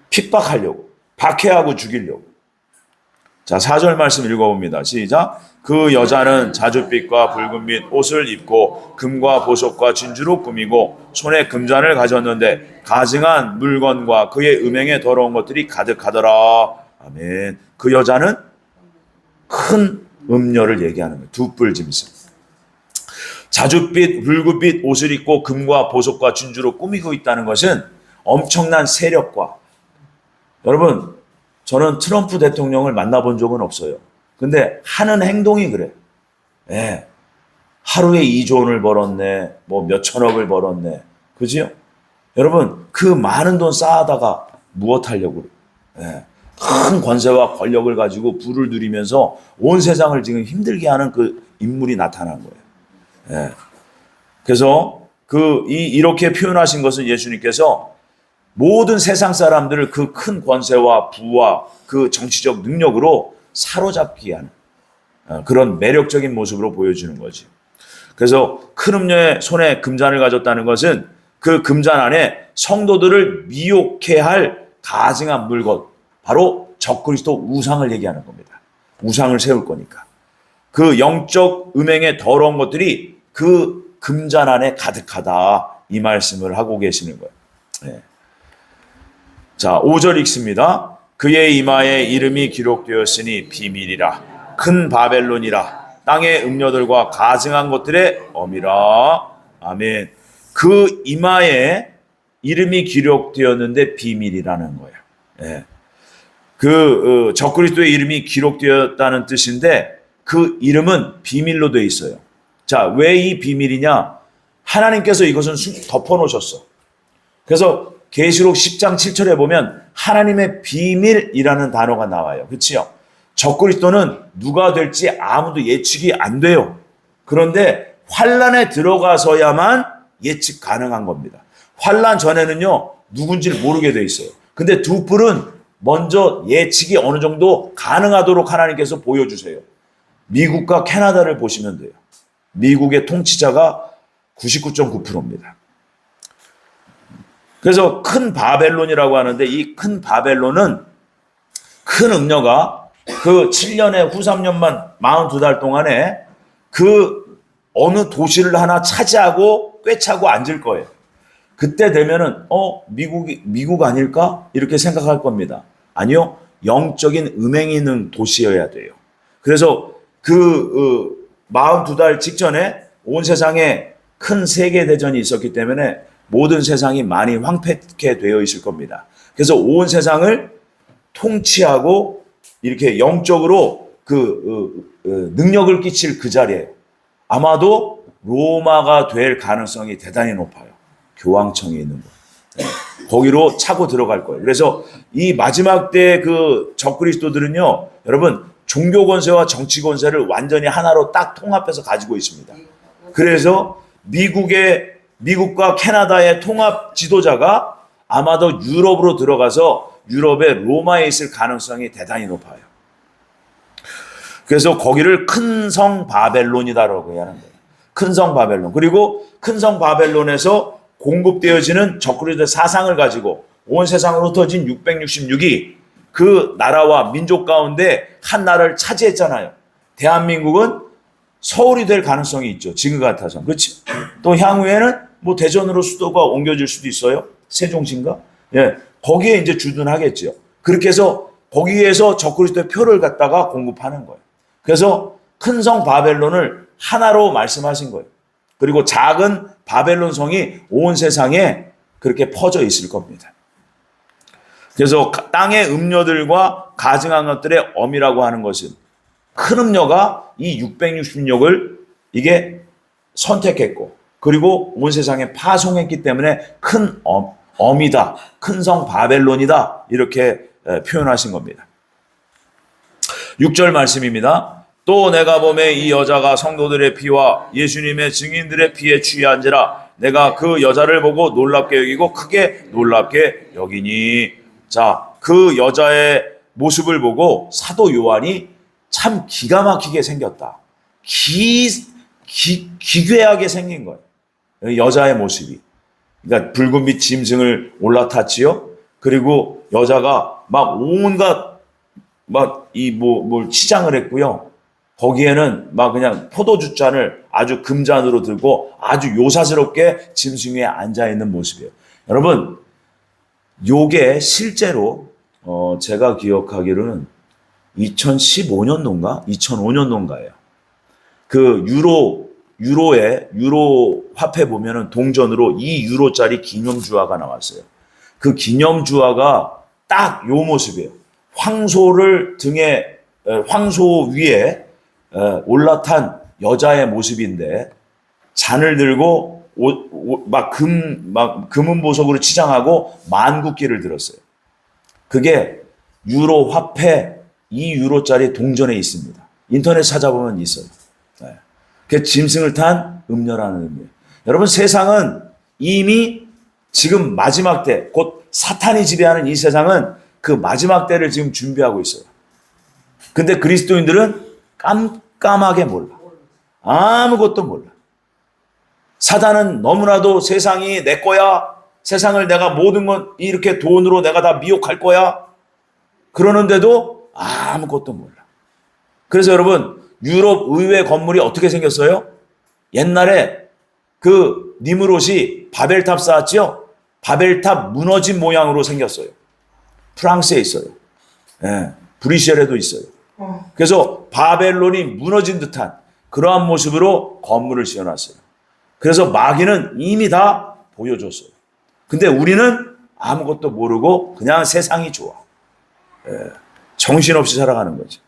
핍박하려고. 박해하고 죽이려고. 자, 4절 말씀 읽어봅니다. 시작. 그 여자는 자줏빛과 붉은빛 옷을 입고 금과 보석과 진주로 꾸미고 손에 금잔을 가졌는데 가증한 물건과 그의 음행에 더러운 것들이 가득하더라. 아멘. 그 여자는 큰 음녀를 얘기하는 거예요. 두 뿔 짐승. 자줏빛, 붉은빛 옷을 입고 금과 보석과 진주로 꾸미고 있다는 것은 엄청난 세력과, 여러분, 저는 트럼프 대통령을 만나본 적은 없어요. 근데 하는 행동이 그래. 예. 하루에 2조 원을 벌었네. 뭐 몇천억을 벌었네. 그지요? 여러분, 그 많은 돈 쌓아다가 무엇 하려고 그래. 예. 큰 권세와 권력을 가지고 부를 누리면서 온 세상을 지금 힘들게 하는 그 인물이 나타난 거예요. 예. 그래서 이렇게 표현하신 것은 예수님께서 모든 세상 사람들을 그 큰 권세와 부와 그 정치적 능력으로 사로잡기 하는 그런 매력적인 모습으로 보여주는 거지. 그래서 큰 음녀의 손에 금잔을 가졌다는 것은 그 금잔 안에 성도들을 미혹해 할 가증한 물건, 바로 적그리스도 우상을 얘기하는 겁니다. 우상을 세울 거니까. 그 영적 음행의 더러운 것들이 그 금잔 안에 가득하다, 이 말씀을 하고 계시는 거예요. 네. 자, 5절 읽습니다. 그의 이마에 이름이 기록되었으니 비밀이라, 큰 바벨론이라, 땅의 음녀들과 가증한 것들의 어미라. 아멘. 그 이마에 이름이 기록되었는데 비밀이라는 거예요. 예. 적그리스도의 이름이 기록되었다는 뜻인데 그 이름은 비밀로 되어 있어요. 자, 왜 이 비밀이냐? 하나님께서 이것은 덮어놓으셨어. 그래서 계시록 10장 7절에 보면 하나님의 비밀이라는 단어가 나와요. 그렇죠? 적그리스도는 누가 될지 아무도 예측이 안 돼요. 그런데 환란에 들어가서야만 예측 가능한 겁니다. 환란 전에는요, 누군지를 모르게 돼 있어요. 근데 두 뿔은 먼저 예측이 어느 정도 가능하도록 하나님께서 보여주세요. 미국과 캐나다를 보시면 돼요. 미국의 통치자가 99.9%입니다. 그래서 큰 바벨론이라고 하는데 이 큰 바벨론은 큰 음녀가 그 7년에 후 3년만 42달 동안에 그 어느 도시를 하나 차지하고 꿰차고 앉을 거예요. 그때 되면은 미국 아닐까? 이렇게 생각할 겁니다. 아니요. 영적인 음행이 있는 도시여야 돼요. 그래서 42달 직전에 온 세상에 큰 세계대전이 있었기 때문에 모든 세상이 많이 황폐케 되어 있을 겁니다. 그래서 온 세상을 통치하고 이렇게 영적으로 능력을 끼칠 그 자리에 아마도 로마가 될 가능성이 대단히 높아요. 교황청에 있는 거. 네. 거기로 차고 들어갈 거예요. 그래서 이 마지막 때 그 적그리스도들은요, 여러분, 종교 권세와 정치 권세를 완전히 하나로 딱 통합해서 가지고 있습니다. 그래서 미국과 캐나다의 통합 지도자가 아마도 유럽으로 들어가서 유럽의 로마에 있을 가능성이 대단히 높아요. 그래서 거기를 큰 성 바벨론이다라고 하는 거예요. 큰 성 바벨론. 그리고 큰 성 바벨론에서 공급되어지는 적그리스도의 사상을 가지고 온 세상으로 흩어진 666이 그 나라와 민족 가운데 한 나라를 차지했잖아요. 대한민국은 서울이 될 가능성이 있죠. 지금 같아서. 그렇지? 또 향후에는 뭐 대전으로 수도가 옮겨질 수도 있어요. 세종시인가? 예. 거기에 이제 주둔하겠죠. 그렇게 해서 거기에서 적그리스도의 표를 갖다가 공급하는 거예요. 그래서 큰 성 바벨론을 하나로 말씀하신 거예요. 그리고 작은 바벨론 성이 온 세상에 그렇게 퍼져 있을 겁니다. 그래서 땅의 음녀들과 가증한 것들의 엄이라고 하는 것은 큰 음녀가 이 666을 이게 선택했고 그리고 온 세상에 파송했기 때문에 큰 엄이다. 큰 성 바벨론이다. 이렇게 표현하신 겁니다. 6절 말씀입니다. 또 내가 보매 이 여자가 성도들의 피와 예수님의 증인들의 피에 취한지라 내가 그 여자를 보고 놀랍게 여기고 크게 놀랍게 여기니. 자, 그 여자의 모습을 보고 사도 요한이 참 기가 막히게 생겼다. 기괴하게 생긴 거예요. 여자의 모습이. 그러니까 붉은빛 짐승을 올라탔지요. 그리고 여자가 막 온갖 뭘 치장을 했고요. 거기에는 막 그냥 포도주 잔을 아주 금잔으로 들고 아주 요사스럽게 짐승 위에 앉아 있는 모습이에요. 여러분, 요게 실제로 제가 기억하기로는 2015년도인가 2005년도인가예요. 그 유로 화폐 보면은 동전으로 2유로짜리 기념주화가 나왔어요. 그 기념주화가 딱 요 모습이에요. 황소 위에 올라탄 여자의 모습인데 잔을 들고 금은 보석으로 치장하고 만국기를 들었어요. 그게 유로 화폐 2유로짜리 동전에 있습니다. 인터넷 찾아보면 있어요. 그 짐승을 탄 음녀라는 의미예요. 여러분, 세상은 이미 지금 마지막 때, 곧 사탄이 지배하는 이 세상은 그 마지막 때를 지금 준비하고 있어요. 근데 그리스도인들은 깜깜하게 몰라. 아무것도 몰라. 사단은 너무나도 세상이 내 거야. 세상을 내가 모든 건 이렇게 돈으로 내가 다 미혹할 거야. 그러는데도 아무것도 몰라. 그래서 여러분, 유럽 의회 건물이 어떻게 생겼어요? 옛날에 그 니무롯이 바벨탑 쌓았죠? 바벨탑 무너진 모양으로 생겼어요. 프랑스에 있어요. 브뤼셀에도 있어요. 그래서 바벨론이 무너진 듯한 그러한 모습으로 건물을 지어놨어요. 그래서 마귀는 이미 다 보여줬어요. 근데 우리는 아무것도 모르고 그냥 세상이 좋아. 정신없이 살아가는 거죠.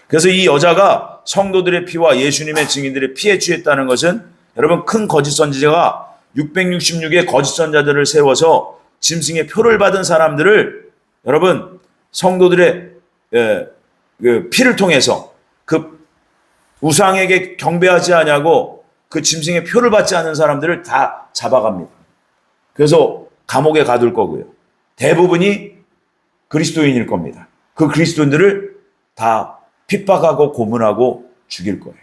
그래서 이 여자가 성도들의 피와 예수님의 증인들의 피에 취했다는 것은 여러분, 큰 거짓 선지자가 666의 거짓 선자들을 세워서 짐승의 표를 받은 사람들을 여러분, 성도들의 그 피를 통해서 그 우상에게 경배하지 않냐고 그 짐승의 표를 받지 않는 사람들을 다 잡아갑니다. 그래서 감옥에 가둘 거고요. 대부분이 그리스도인일 겁니다. 그 그리스도인들을 다 핍박하고 고문하고 죽일 거예요.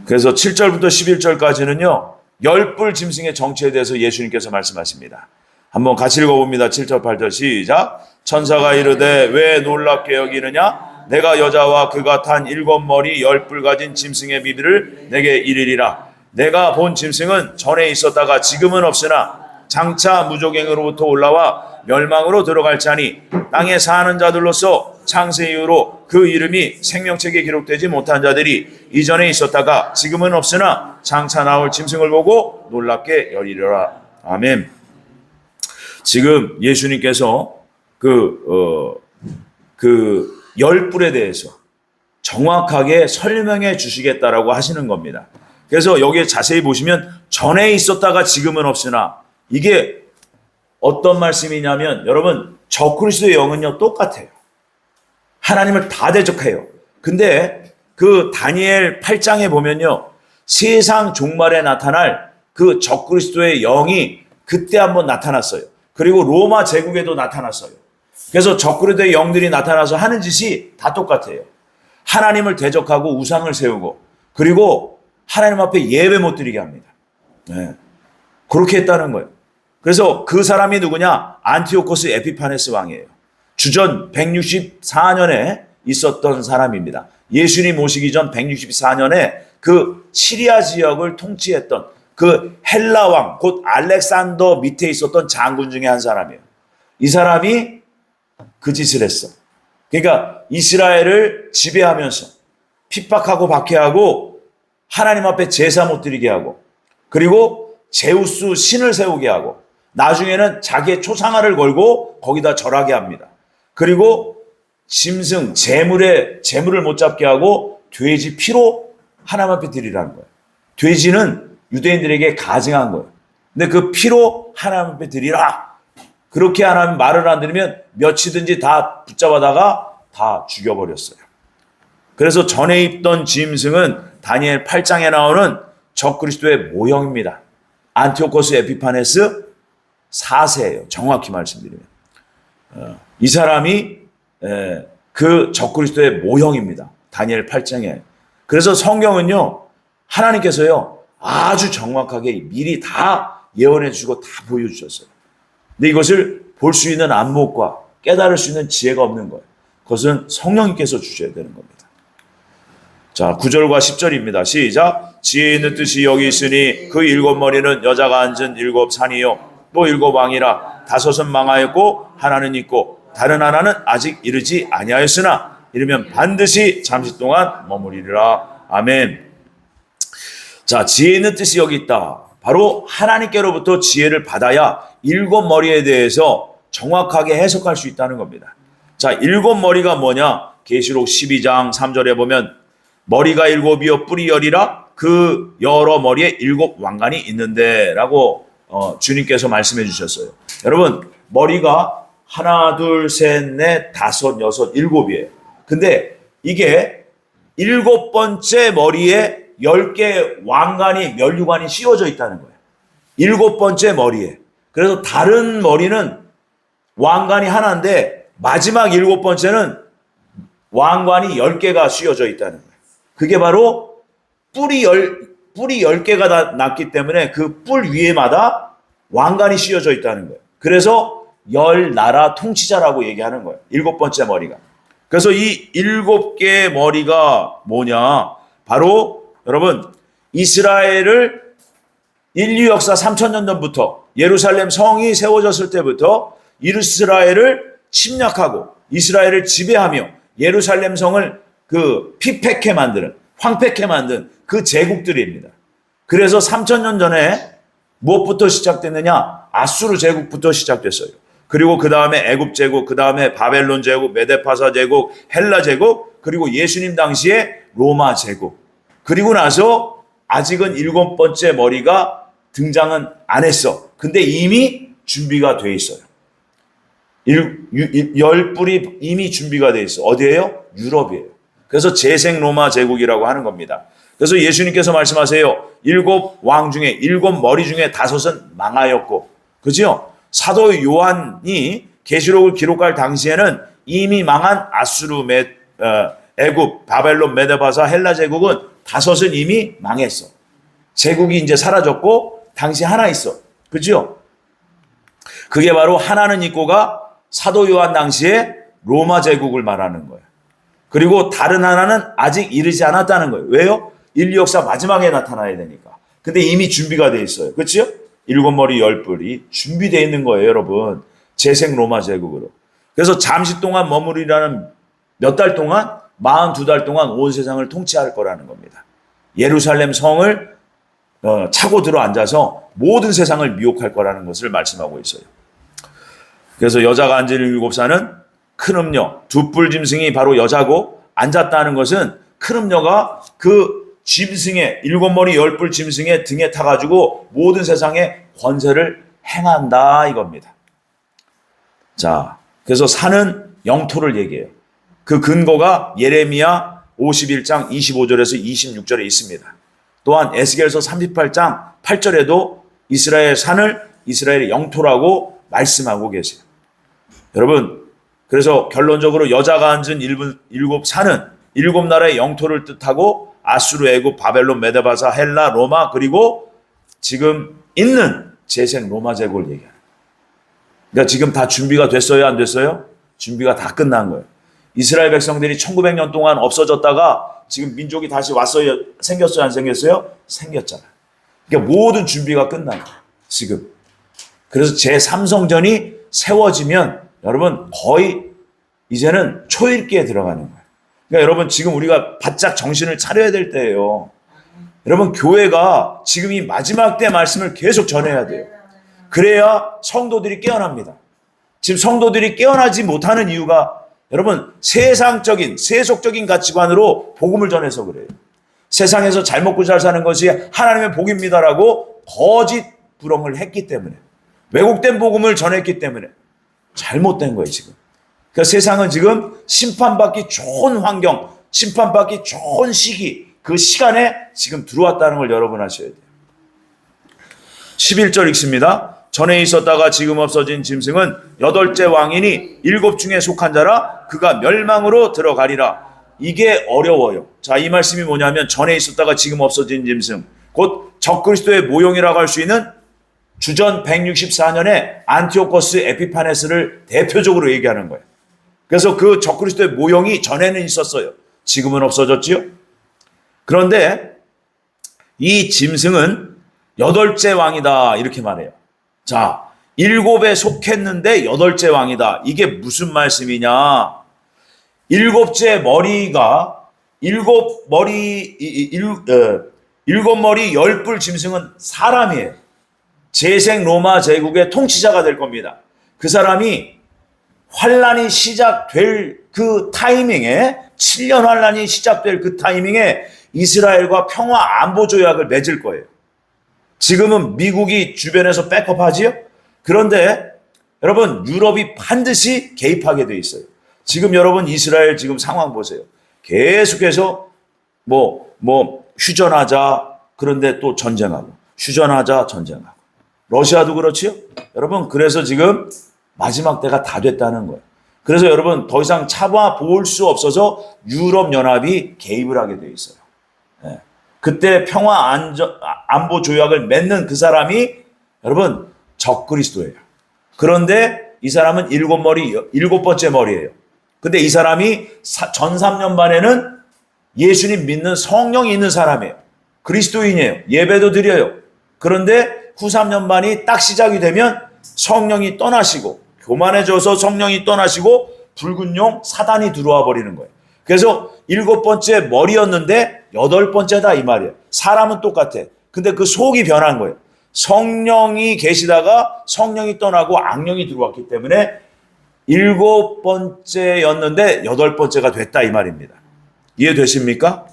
그래서 7절부터 11절까지는요. 열불 짐승의 정체에 대해서 예수님께서 말씀하십니다. 한번 같이 읽어봅니다. 7절 8절 시작. 천사가 이르되 왜 놀랍게 여기느냐? 내가 여자와 그가 탄 7머리 10뿔 가진 짐승의 비밀을 내게 이르리라. 내가 본 짐승은 전에 있었다가 지금은 없으나 장차 무조갱으로부터 올라와 멸망으로 들어갈 자니 땅에 사는 자들로서 창세 이후로 그 이름이 생명책에 기록되지 못한 자들이 이전에 있었다가 지금은 없으나 장차 나올 짐승을 보고 놀랍게 여리리라. 아멘. 지금 예수님께서 그 10뿔에 대해서 정확하게 설명해 주시겠다라고 하시는 겁니다. 그래서 여기에 자세히 보시면 전에 있었다가 지금은 없으나, 이게 어떤 말씀이냐면 여러분, 적그리스도의 영은요 똑같아요. 하나님을 다 대적해요. 근데 그 다니엘 8장에 보면요, 세상 종말에 나타날 그 적그리스도의 영이 그때 한번 나타났어요. 그리고 로마 제국에도 나타났어요. 그래서 적그리스도의 영들이 나타나서 하는 짓이 다 똑같아요. 하나님을 대적하고 우상을 세우고, 그리고 하나님 앞에 예배 못 드리게 합니다. 그렇게 했다는 거예요. 그래서 그 사람이 누구냐? 안티오코스 에피파네스 왕이에요. 주전 164년에 있었던 사람입니다. 예수님 오시기 전 164년에 그 시리아 지역을 통치했던 그 헬라 왕, 곧 알렉산더 밑에 있었던 장군 중에 한 사람이에요. 이 사람이 그 짓을 했어. 그러니까 이스라엘을 지배하면서 핍박하고 박해하고 하나님 앞에 제사 못 드리게 하고, 그리고 제우스 신을 세우게 하고, 나중에는 자기의 초상화를 걸고 거기다 절하게 합니다. 그리고 짐승, 재물을 못 잡게 하고 돼지 피로 하나님 앞에 드리라는 거예요. 돼지는 유대인들에게 가증한 거예요. 근데 그 피로 하나님 앞에 드리라. 그렇게 안 하면, 말을 안 들으면 며칠든지 다 붙잡아다가 다 죽여버렸어요. 그래서 전에 입던 짐승은 다니엘 8장에 나오는 적그리스도의 모형입니다. 안티오코스 에피파네스 4세예요. 정확히 말씀드리면. 이 사람이 그 적그리스도의 모형입니다. 다니엘 8장에. 그래서 성경은요, 하나님께서요, 아주 정확하게 미리 다 예언해 주시고 다 보여주셨어요. 근데 이것을 볼 수 있는 안목과 깨달을 수 있는 지혜가 없는 거예요. 그것은 성령님께서 주셔야 되는 겁니다. 자, 9절과 10절입니다. 시작. 지혜 있는 뜻이 여기 있으니 그 7머리는 여자가 앉은 7산이요 또 7왕이라. 5은 망하였고 하나는 있고 다른 하나는 아직 이르지 아니하였으나 이르면 반드시 잠시 동안 머무리리라. 아멘. 자, 지혜 있는 뜻이 여기 있다. 바로 하나님께로부터 지혜를 받아야 7머리에 대해서 정확하게 해석할 수 있다는 겁니다. 자, 7머리가 뭐냐? 계시록 12장 3절에 보면 머리가 7이요 뿔이 10이라. 그 여러 머리에 7 왕관이 있는데 라고 주님께서 말씀해 주셨어요. 여러분, 머리가 하나, 둘, 셋, 넷, 다섯, 여섯, 7이에요. 근데 이게 7번째 머리에 10개의 왕관이, 면류관이 씌워져 있다는 거예요. 7번째 머리에. 그래서 다른 머리는 왕관이 하나인데 마지막 7번째는 왕관이 10개가 씌워져 있다는 거예요. 그게 바로 뿔이 10개가 났기 때문에 그 뿔 위에마다 왕관이 씌워져 있다는 거예요. 그래서 10나라 통치자라고 얘기하는 거예요. 7번째 머리가. 그래서 이 7개의 머리가 뭐냐? 바로 여러분, 이스라엘을 인류 역사 3000년 전부터 예루살렘 성이 세워졌을 때부터 이스라엘을 침략하고 이스라엘을 지배하며 예루살렘 성을 피폐케 만드는, 황폐케 만든 그 제국들입니다. 그래서 3000년 전에 무엇부터 시작됐느냐? 아수르 제국부터 시작됐어요. 그리고 그 다음에 애굽 제국, 그 다음에 바벨론 제국, 메데파사 제국, 헬라 제국, 그리고 예수님 당시에 로마 제국. 그리고 나서 아직은 7번째 머리가 등장은 안 했어. 근데 이미 준비가 돼 있어요. 10뿔이 이미 준비가 돼 있어. 어디예요? 유럽이에요. 그래서 재생 로마 제국이라고 하는 겁니다. 그래서 예수님께서 말씀하세요. 7왕 중에 7머리 중에 5은 망하였고, 그죠? 사도 요한이 계시록을 기록할 당시에는 이미 망한 아수르, 애굽, 바벨론, 메데바사, 헬라 제국은 5은 이미 망했어. 제국이 이제 사라졌고 당시 하나 있어. 그죠? 그게 바로 하나는 있고가 사도 요한 당시에 로마 제국을 말하는 거예요. 그리고 다른 하나는 아직 이르지 않았다는 거예요. 왜요? 인류 역사 마지막에 나타나야 되니까. 근데 이미 준비가 돼 있어요. 그렇죠? 7머리 10뿔이 준비되어 있는 거예요, 여러분. 재생 로마 제국으로. 그래서 잠시 동안 머무리라는 몇 달 동안, 42달 동안 온 세상을 통치할 거라는 겁니다. 예루살렘 성을 차고 들어 앉아서 모든 세상을 미혹할 거라는 것을 말씀하고 있어요. 그래서 여자가 앉은 7산은 큰 음녀, 2뿔 짐승이 바로 여자고, 앉았다는 것은 큰 음녀가 그 짐승의 7머리 10뿔 짐승의 등에 타가지고 모든 세상에 권세를 행한다 이겁니다. 자, 그래서 산은 영토를 얘기해요. 그 근거가 예레미야 51장 25절에서 26절에 있습니다. 또한 에스겔서 38장 8절에도 이스라엘 산을 이스라엘의 영토라고 말씀하고 계세요. 여러분, 그래서 결론적으로 여자가 앉은 7산은 7나라의 영토를 뜻하고 아수르, 애굽, 바벨론, 메데바사, 헬라, 로마, 그리고 지금 있는 재생 로마 제국을 얘기하는. 그러니까 지금 다 준비가 됐어요, 안 됐어요? 준비가 다 끝난 거예요. 이스라엘 백성들이 1900년 동안 없어졌다가 지금 민족이 다시 왔어요, 생겼어요, 안 생겼어요? 생겼잖아요. 그러니까 모든 준비가 끝난 거예요, 지금. 그래서 제3성전이 세워지면 여러분 거의 이제는 초읽기에 들어가는 거예요. 그러니까 여러분 지금 우리가 바짝 정신을 차려야 될 때예요. 여러분 교회가 지금 이 마지막 때 말씀을 계속 전해야 돼요. 그래야 성도들이 깨어납니다. 지금 성도들이 깨어나지 못하는 이유가 여러분 세상적인 세속적인 가치관으로 복음을 전해서 그래요. 세상에서 잘 먹고 잘 사는 것이 하나님의 복입니다라고 거짓 부렁을 했기 때문에, 왜곡된 복음을 전했기 때문에 잘못된 거예요 지금. 그러니까 세상은 지금 심판받기 좋은 환경, 심판받기 좋은 시기, 그 시간에 지금 들어왔다는 걸 여러분 아셔야 돼요. 11절 읽습니다. 전에 있었다가 지금 없어진 짐승은 여덟째 왕이니 일곱 중에 속한 자라. 그가 멸망으로 들어가리라. 이게 어려워요. 자, 이 말씀이 뭐냐면 전에 있었다가 지금 없어진 짐승, 곧 적그리스도의 모형이라고 할 수 있는 주전 164년에 안티오코스 에피파네스를 대표적으로 얘기하는 거예요. 그래서 그 적그리스도의 모형이 전에는 있었어요. 지금은 없어졌지요. 그런데 이 짐승은 여덟째 왕이다 이렇게 말해요. 자, 일곱에 속했는데 여덟째 왕이다. 이게 무슨 말씀이냐? 일곱째 머리가 일곱 머리 열 뿔 짐승은 사람이에요. 재생 로마 제국의 통치자가 될 겁니다. 그 사람이 환란이 시작될 그 타이밍에, 7년 환란이 시작될 그 타이밍에 이스라엘과 평화 안보 조약을 맺을 거예요. 지금은 미국이 주변에서 백업하지요? 그런데 여러분 유럽이 반드시 개입하게 돼 있어요. 지금 여러분 이스라엘 지금 상황 보세요. 계속해서 휴전하자, 그런데 또 전쟁하고, 휴전하자, 전쟁하고. 러시아도 그렇지요? 여러분 그래서 지금 마지막 때가 다 됐다는 거예요. 그래서 여러분 더 이상 참아 볼 수 없어서 유럽연합이 개입을 하게 돼 있어요. 네. 그때 평화 안보 조약을 맺는 그 사람이 여러분 적그리스도예요. 그런데 이 사람은 일곱 번째 머리예요. 근데 이 사람이 전 3년 반에는 예수님 믿는 성령이 있는 사람이에요. 그리스도인이에요. 예배도 드려요. 그런데 후 3년 반이 딱 시작이 되면 성령이 떠나시고, 교만해져서 성령이 떠나시고 붉은 용 사단이 들어와 버리는 거예요. 그래서 일곱 번째 머리였는데 여덟 번째다 이 말이에요. 사람은 똑같아. 근데 그 속이 변한 거예요. 성령이 계시다가 성령이 떠나고 악령이 들어왔기 때문에 일곱 번째였는데 여덟 번째가 됐다 이 말입니다. 이해되십니까?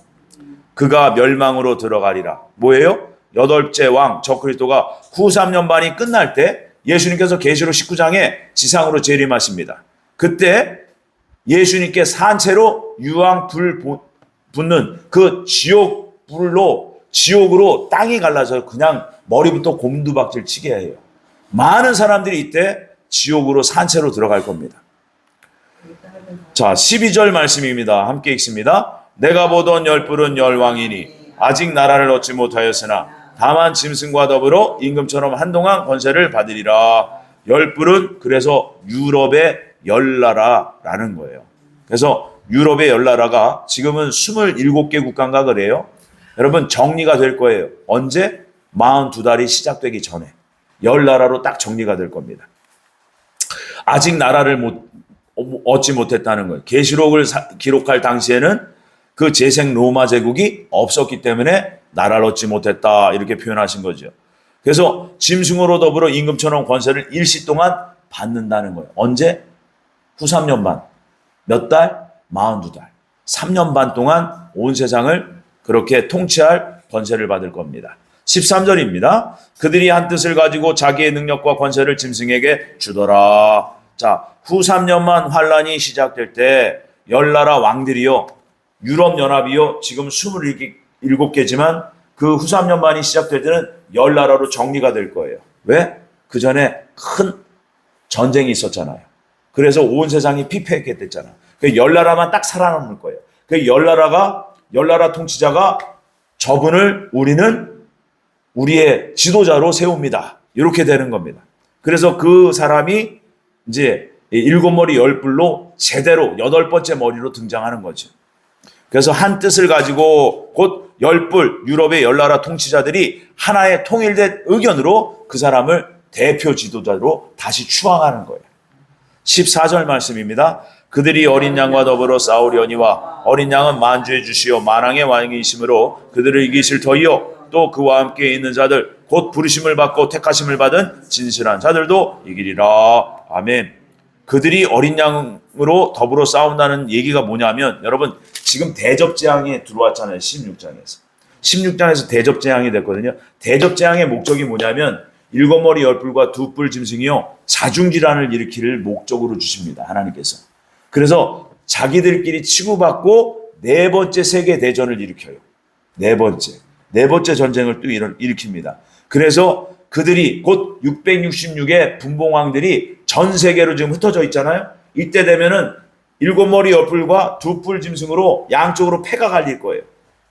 그가 멸망으로 들어가리라. 뭐예요? 여덟째 왕 적그리스도가 후 3년 반이 끝날 때 예수님께서 계시록 19장에 지상으로 재림하십니다. 그때 예수님께 산채로 유황 불 붙는 그 지옥으로 땅이 갈라져 그냥 머리부터 곰두박질 치게 해요. 많은 사람들이 이때 지옥으로 산채로 들어갈 겁니다. 자, 12절 말씀입니다. 함께 읽습니다. 내가 보던 열뿔은 열왕이니 아직 나라를 얻지 못하였으나 다만 짐승과 더불어 임금처럼 한동안 권세를 받으리라. 열뿔은 그래서 유럽의 열나라라는 거예요. 그래서 유럽의 열나라가 지금은 27개 국가인가 그래요. 여러분 정리가 될 거예요. 언제? 42달이 시작되기 전에 열나라로 딱 정리가 될 겁니다. 아직 나라를 얻지 못했다는 거예요. 계시록을 기록할 당시에는 그 재생 로마 제국이 없었기 때문에 나라를 얻지 못했다 이렇게 표현하신 거죠. 그래서 짐승으로 더불어 임금처럼 권세를 일시 동안 받는다는 거예요. 언제? 후 3년 반. 몇 달? 42달. 3년 반 동안 온 세상을 그렇게 통치할 권세를 받을 겁니다. 13절입니다. 그들이 한 뜻을 가지고 자기의 능력과 권세를 짐승에게 주더라. 자, 후 3년만 환란이 시작될 때 열나라 왕들이요, 유럽연합이요, 지금 27개지만 그 후 3년 반이 시작될 때는 열나라로 정리가 될 거예요. 왜? 그 전에 큰 전쟁이 있었잖아요. 그래서 온 세상이 피폐했게 됐잖아요. 그 열나라만 딱 살아남을 거예요. 그 열나라 통치자가 저분을 우리는 우리의 지도자로 세웁니다. 이렇게 되는 겁니다. 그래서 그 사람이 이제 일곱 머리 열 뿔로 제대로 여덟 번째 머리로 등장하는 거죠. 그래서 한 뜻을 가지고 곧 열 뿔 유럽의 열나라 통치자들이 하나의 통일된 의견으로 그 사람을 대표 지도자로 다시 추앙하는 거예요. 14절 말씀입니다. 그들이 어린 양과 더불어 싸우려니와 어린 양은 만주의 주시요 만왕의 왕이시므로 그들을 이기실 터이요 또 그와 함께 있는 자들 곧 부르심을 받고 택하심을 받은 진실한 자들도 이기리라. 아멘. 그들이 어린 양으로 더불어 싸운다는 얘기가 뭐냐면, 여러분 지금 대접재앙에 들어왔잖아요. 16장에서. 16장에서 대접재앙이 됐거든요. 대접재앙의 목적이 뭐냐면, 7머리 10뿔과 2뿔 짐승이요 자중질환을 일으키를 목적으로 주십니다. 하나님께서. 그래서 자기들끼리 치고받고 네 번째 세계 대전을 일으켜요. 네 번째 전쟁을 또 일으킵니다. 그래서 그들이 곧 666의 분봉왕들이 전 세계로 지금 흩어져 있잖아요. 이때 되면은 7머리 10뿔과 2뿔 짐승으로 양쪽으로 패가 갈릴 거예요.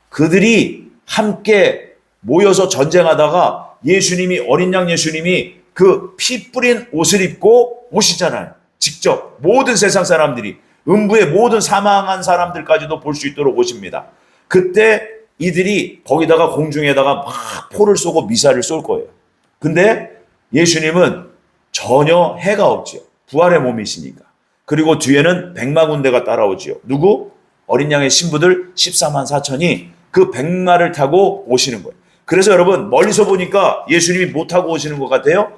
그들이 함께 모여서 전쟁하다가 예수님이, 어린 양 예수님이 그 피 뿌린 옷을 입고 오시잖아요. 직접 모든 세상 사람들이, 음부의 모든 사망한 사람들까지도 볼 수 있도록 오십니다. 그때 이들이 거기다가 공중에다가 막 포를 쏘고 미사를 쏠 거예요. 근데 예수님은 전혀 해가 없지요. 부활의 몸이시니까. 그리고 뒤에는 백마군대가 따라오지요. 누구? 어린 양의 신부들 14만 4천이 그 백마를 타고 오시는 거예요. 그래서 여러분 멀리서 보니까 예수님이 뭐 타고 오시는 것 같아요?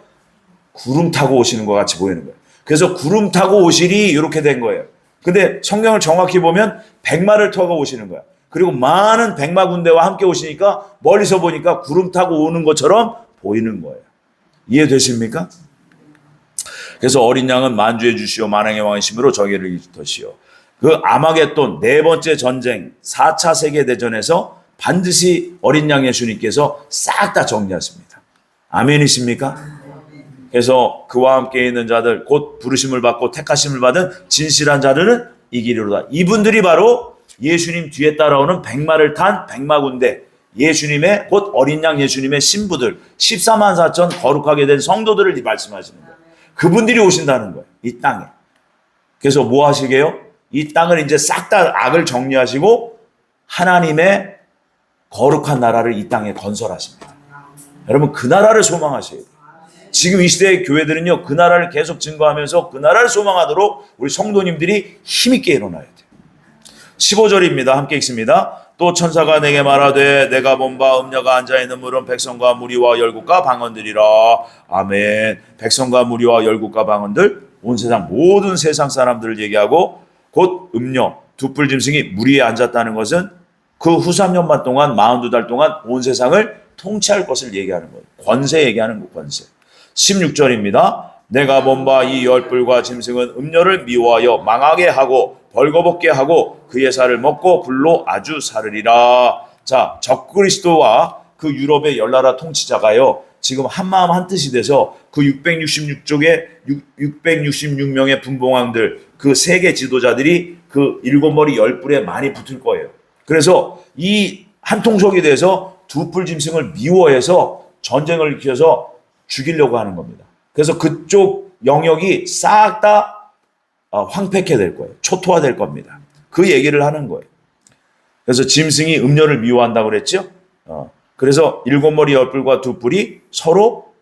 구름 타고 오시는 것 같이 보이는 거예요. 그래서 구름 타고 오시리 이렇게 된 거예요. 근데 성경을 정확히 보면 백마를 타고 오시는 거야. 그리고 많은 백마 군대와 함께 오시니까 멀리서 보니까 구름 타고 오는 것처럼 보이는 거예요. 이해되십니까? 그래서 어린 양은 만주해 주시오 만왕의 왕이심으로 저희를 이루시오. 그 아마겟돈 네 번째 전쟁 4차 세계대전에서 반드시 어린 양 예수님께서 싹 다 정리하십니다. 아멘이십니까? 그래서 그와 함께 있는 자들 곧 부르심을 받고 택하심을 받은 진실한 자들은 이기리로다. 이분들이 바로 예수님 뒤에 따라오는 백마를 탄 백마군대, 예수님의 곧 어린 양 예수님의 신부들 14만 4천 거룩하게 된 성도들을 말씀하시는 거예요. 그분들이 오신다는 거예요. 이 땅에. 그래서 뭐 하시게요? 이 땅을 이제 싹 다 악을 정리하시고 하나님의 거룩한 나라를 이 땅에 건설하십니다. 여러분 그 나라를 소망하셔야 돼요. 지금 이 시대의 교회들은요 그 나라를 계속 증거하면서 그 나라를 소망하도록 우리 성도님들이 힘있게 일어나야 돼요. 15절입니다. 함께 읽습니다. 또 천사가 내게 말하되 내가 본 바 음녀가 앉아있는 물은 백성과 무리와 열국과 방언들이라. 아멘. 백성과 무리와 열국과 방언들, 온 세상 모든 세상 사람들을 얘기하고, 곧 음녀 두 뿔 짐승이 무리에 앉았다는 것은 그 후 3년반 동안 42달 동안 온 세상을 통치할 것을 얘기하는 거예요. 권세 얘기하는 거, 권세. 16절입니다. 내가 본 바 이 열뿔과 짐승은 음녀를 미워하여 망하게 하고 벌거벗게 하고 그의 살을 먹고 불로 아주 사르리라. 자, 적그리스도와 그 유럽의 열나라 통치자가요 지금 한마음 한뜻이 돼서 그 666명의 분봉왕들, 그 세계 지도자들이 그 7머리 10뿔에 많이 붙을 거예요. 그래서 이 한 통속이 돼서 두 뿔 짐승을 미워해서 전쟁을 일으켜서 죽이려고 하는 겁니다. 그래서 그쪽 영역이 싹 다 황폐케 될 거예요. 초토화될 겁니다. 그 얘기를 하는 거예요. 그래서 짐승이 음녀를 미워한다고 그랬죠. 그래서 7머리 10뿔과 2뿔이 서로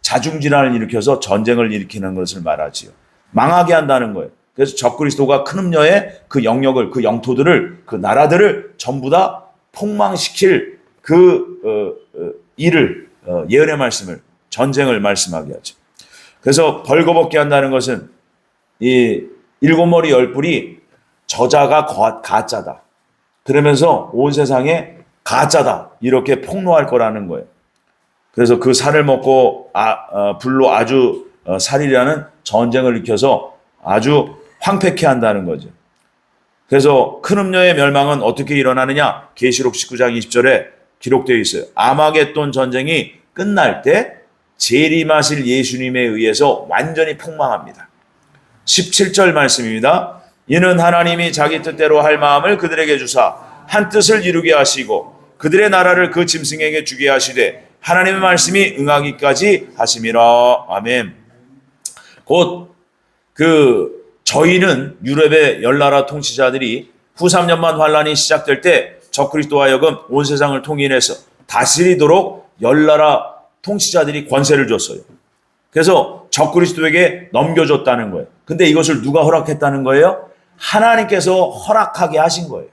자중질환을 일으켜서 전쟁을 일으키는 것을 말하지요. 망하게 한다는 거예요. 그래서 적그리스도가 큰 음녀의 그 영역을, 그 영토들을, 그 나라들을 전부 다 폭망시킬 그 일을, 예언의 말씀을, 전쟁을 말씀하게 하죠. 그래서 벌거벗게 한다는 것은 이 7머리 10뿔이 저자가 가짜다. 그러면서 온 세상에 가짜다. 이렇게 폭로할 거라는 거예요. 그래서 그 살을 먹고 불로 아주 살이라는 전쟁을 일으켜서 아주 황폐케 한다는 거죠. 그래서 큰 음녀의 멸망은 어떻게 일어나느냐? 계시록 19장 20절에 기록되어 있어요. 아마겟돈 전쟁이 끝날 때 재림하실 예수님에 의해서 완전히 폭망합니다. 17절 말씀입니다. 이는 하나님이 자기 뜻대로 할 마음을 그들에게 주사 한 뜻을 이루게 하시고 그들의 나라를 그 짐승에게 주게 하시되 하나님의 말씀이 응하기까지 하심이라. 아멘. 곧 저희는 유럽의 열나라 통치자들이 후 3년만 환란이 시작될 때 적그리스도와 하여금 온 세상을 통일해서 다스리도록 열나라 통치자들이 권세를 줬어요. 그래서 적그리스도에게 넘겨줬다는 거예요. 근데 이것을 누가 허락했다는 거예요? 하나님께서 허락하게 하신 거예요.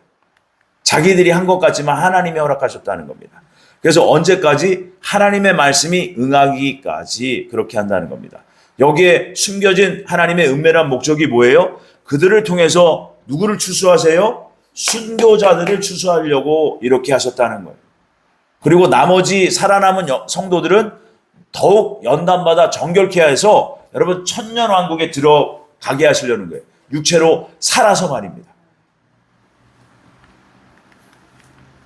자기들이 한 것 같지만 하나님이 허락하셨다는 겁니다. 그래서 언제까지? 하나님의 말씀이 응하기까지 그렇게 한다는 겁니다. 여기에 숨겨진 하나님의 은밀한 목적이 뭐예요? 그들을 통해서 누구를 추수하세요? 순교자들을 추수하려고 이렇게 하셨다는 거예요. 그리고 나머지 살아남은 성도들은 더욱 연단받아 정결케 해서 여러분 천년왕국에 들어가게 하시려는 거예요. 육체로 살아서 말입니다.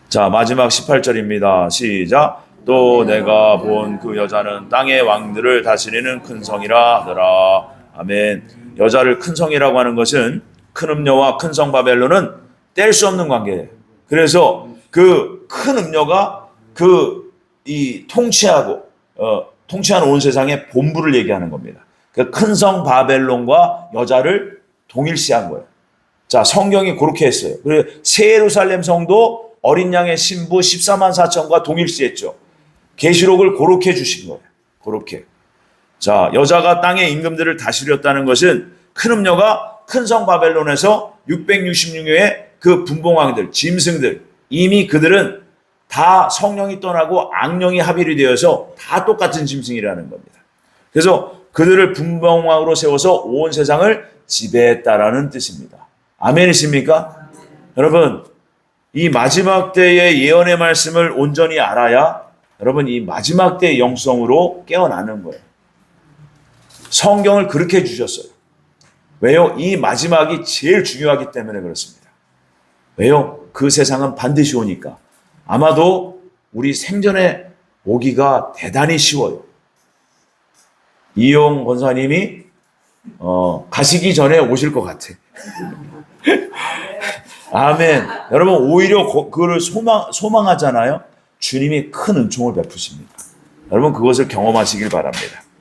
자, 마지막 18절입니다. 시작. 또 내가 본 그 여자는 땅의 왕들을 다스리는 큰 성이라 하더라. 아멘. 여자를 큰 성이라고 하는 것은 큰 음녀와 큰 성 바벨론은 뗄 수 없는 관계예요. 그래서 그 큰 음녀가 통치하는 온 세상의 본부를 얘기하는 겁니다. 그 큰 성 바벨론과 여자를 동일시한 거예요. 자, 성경이 그렇게 했어요. 그리고 새 예루살렘 성도 어린 양의 신부 14만 4천과 동일시했죠. 계시록을 그렇게 주신 거예요. 그렇게. 자, 여자가 땅의 임금들을 다스렸다는 것은 큰 음녀가 큰 성 바벨론에서 666년의 그 분봉왕들, 짐승들, 이미 그들은 다 성령이 떠나고 악령이 합일이 되어서 다 똑같은 짐승이라는 겁니다. 그래서 그들을 분봉왕으로 세워서 온 세상을 지배했다라는 뜻입니다. 아멘이십니까? 여러분, 이 마지막 때의 예언의 말씀을 온전히 알아야 여러분 이 마지막 때의 영성으로 깨어나는 거예요. 성경을 그렇게 주셨어요. 왜요? 이 마지막이 제일 중요하기 때문에 그렇습니다. 왜요? 그 세상은 반드시 오니까. 아마도 우리 생전에 오기가 대단히 쉬워요. 이용 권사님이 가시기 전에 오실 것 같아. 아멘. 여러분 오히려 그거를 소망하잖아요. 주님이 큰 은총을 베푸십니다. 여러분 그것을 경험하시길 바랍니다.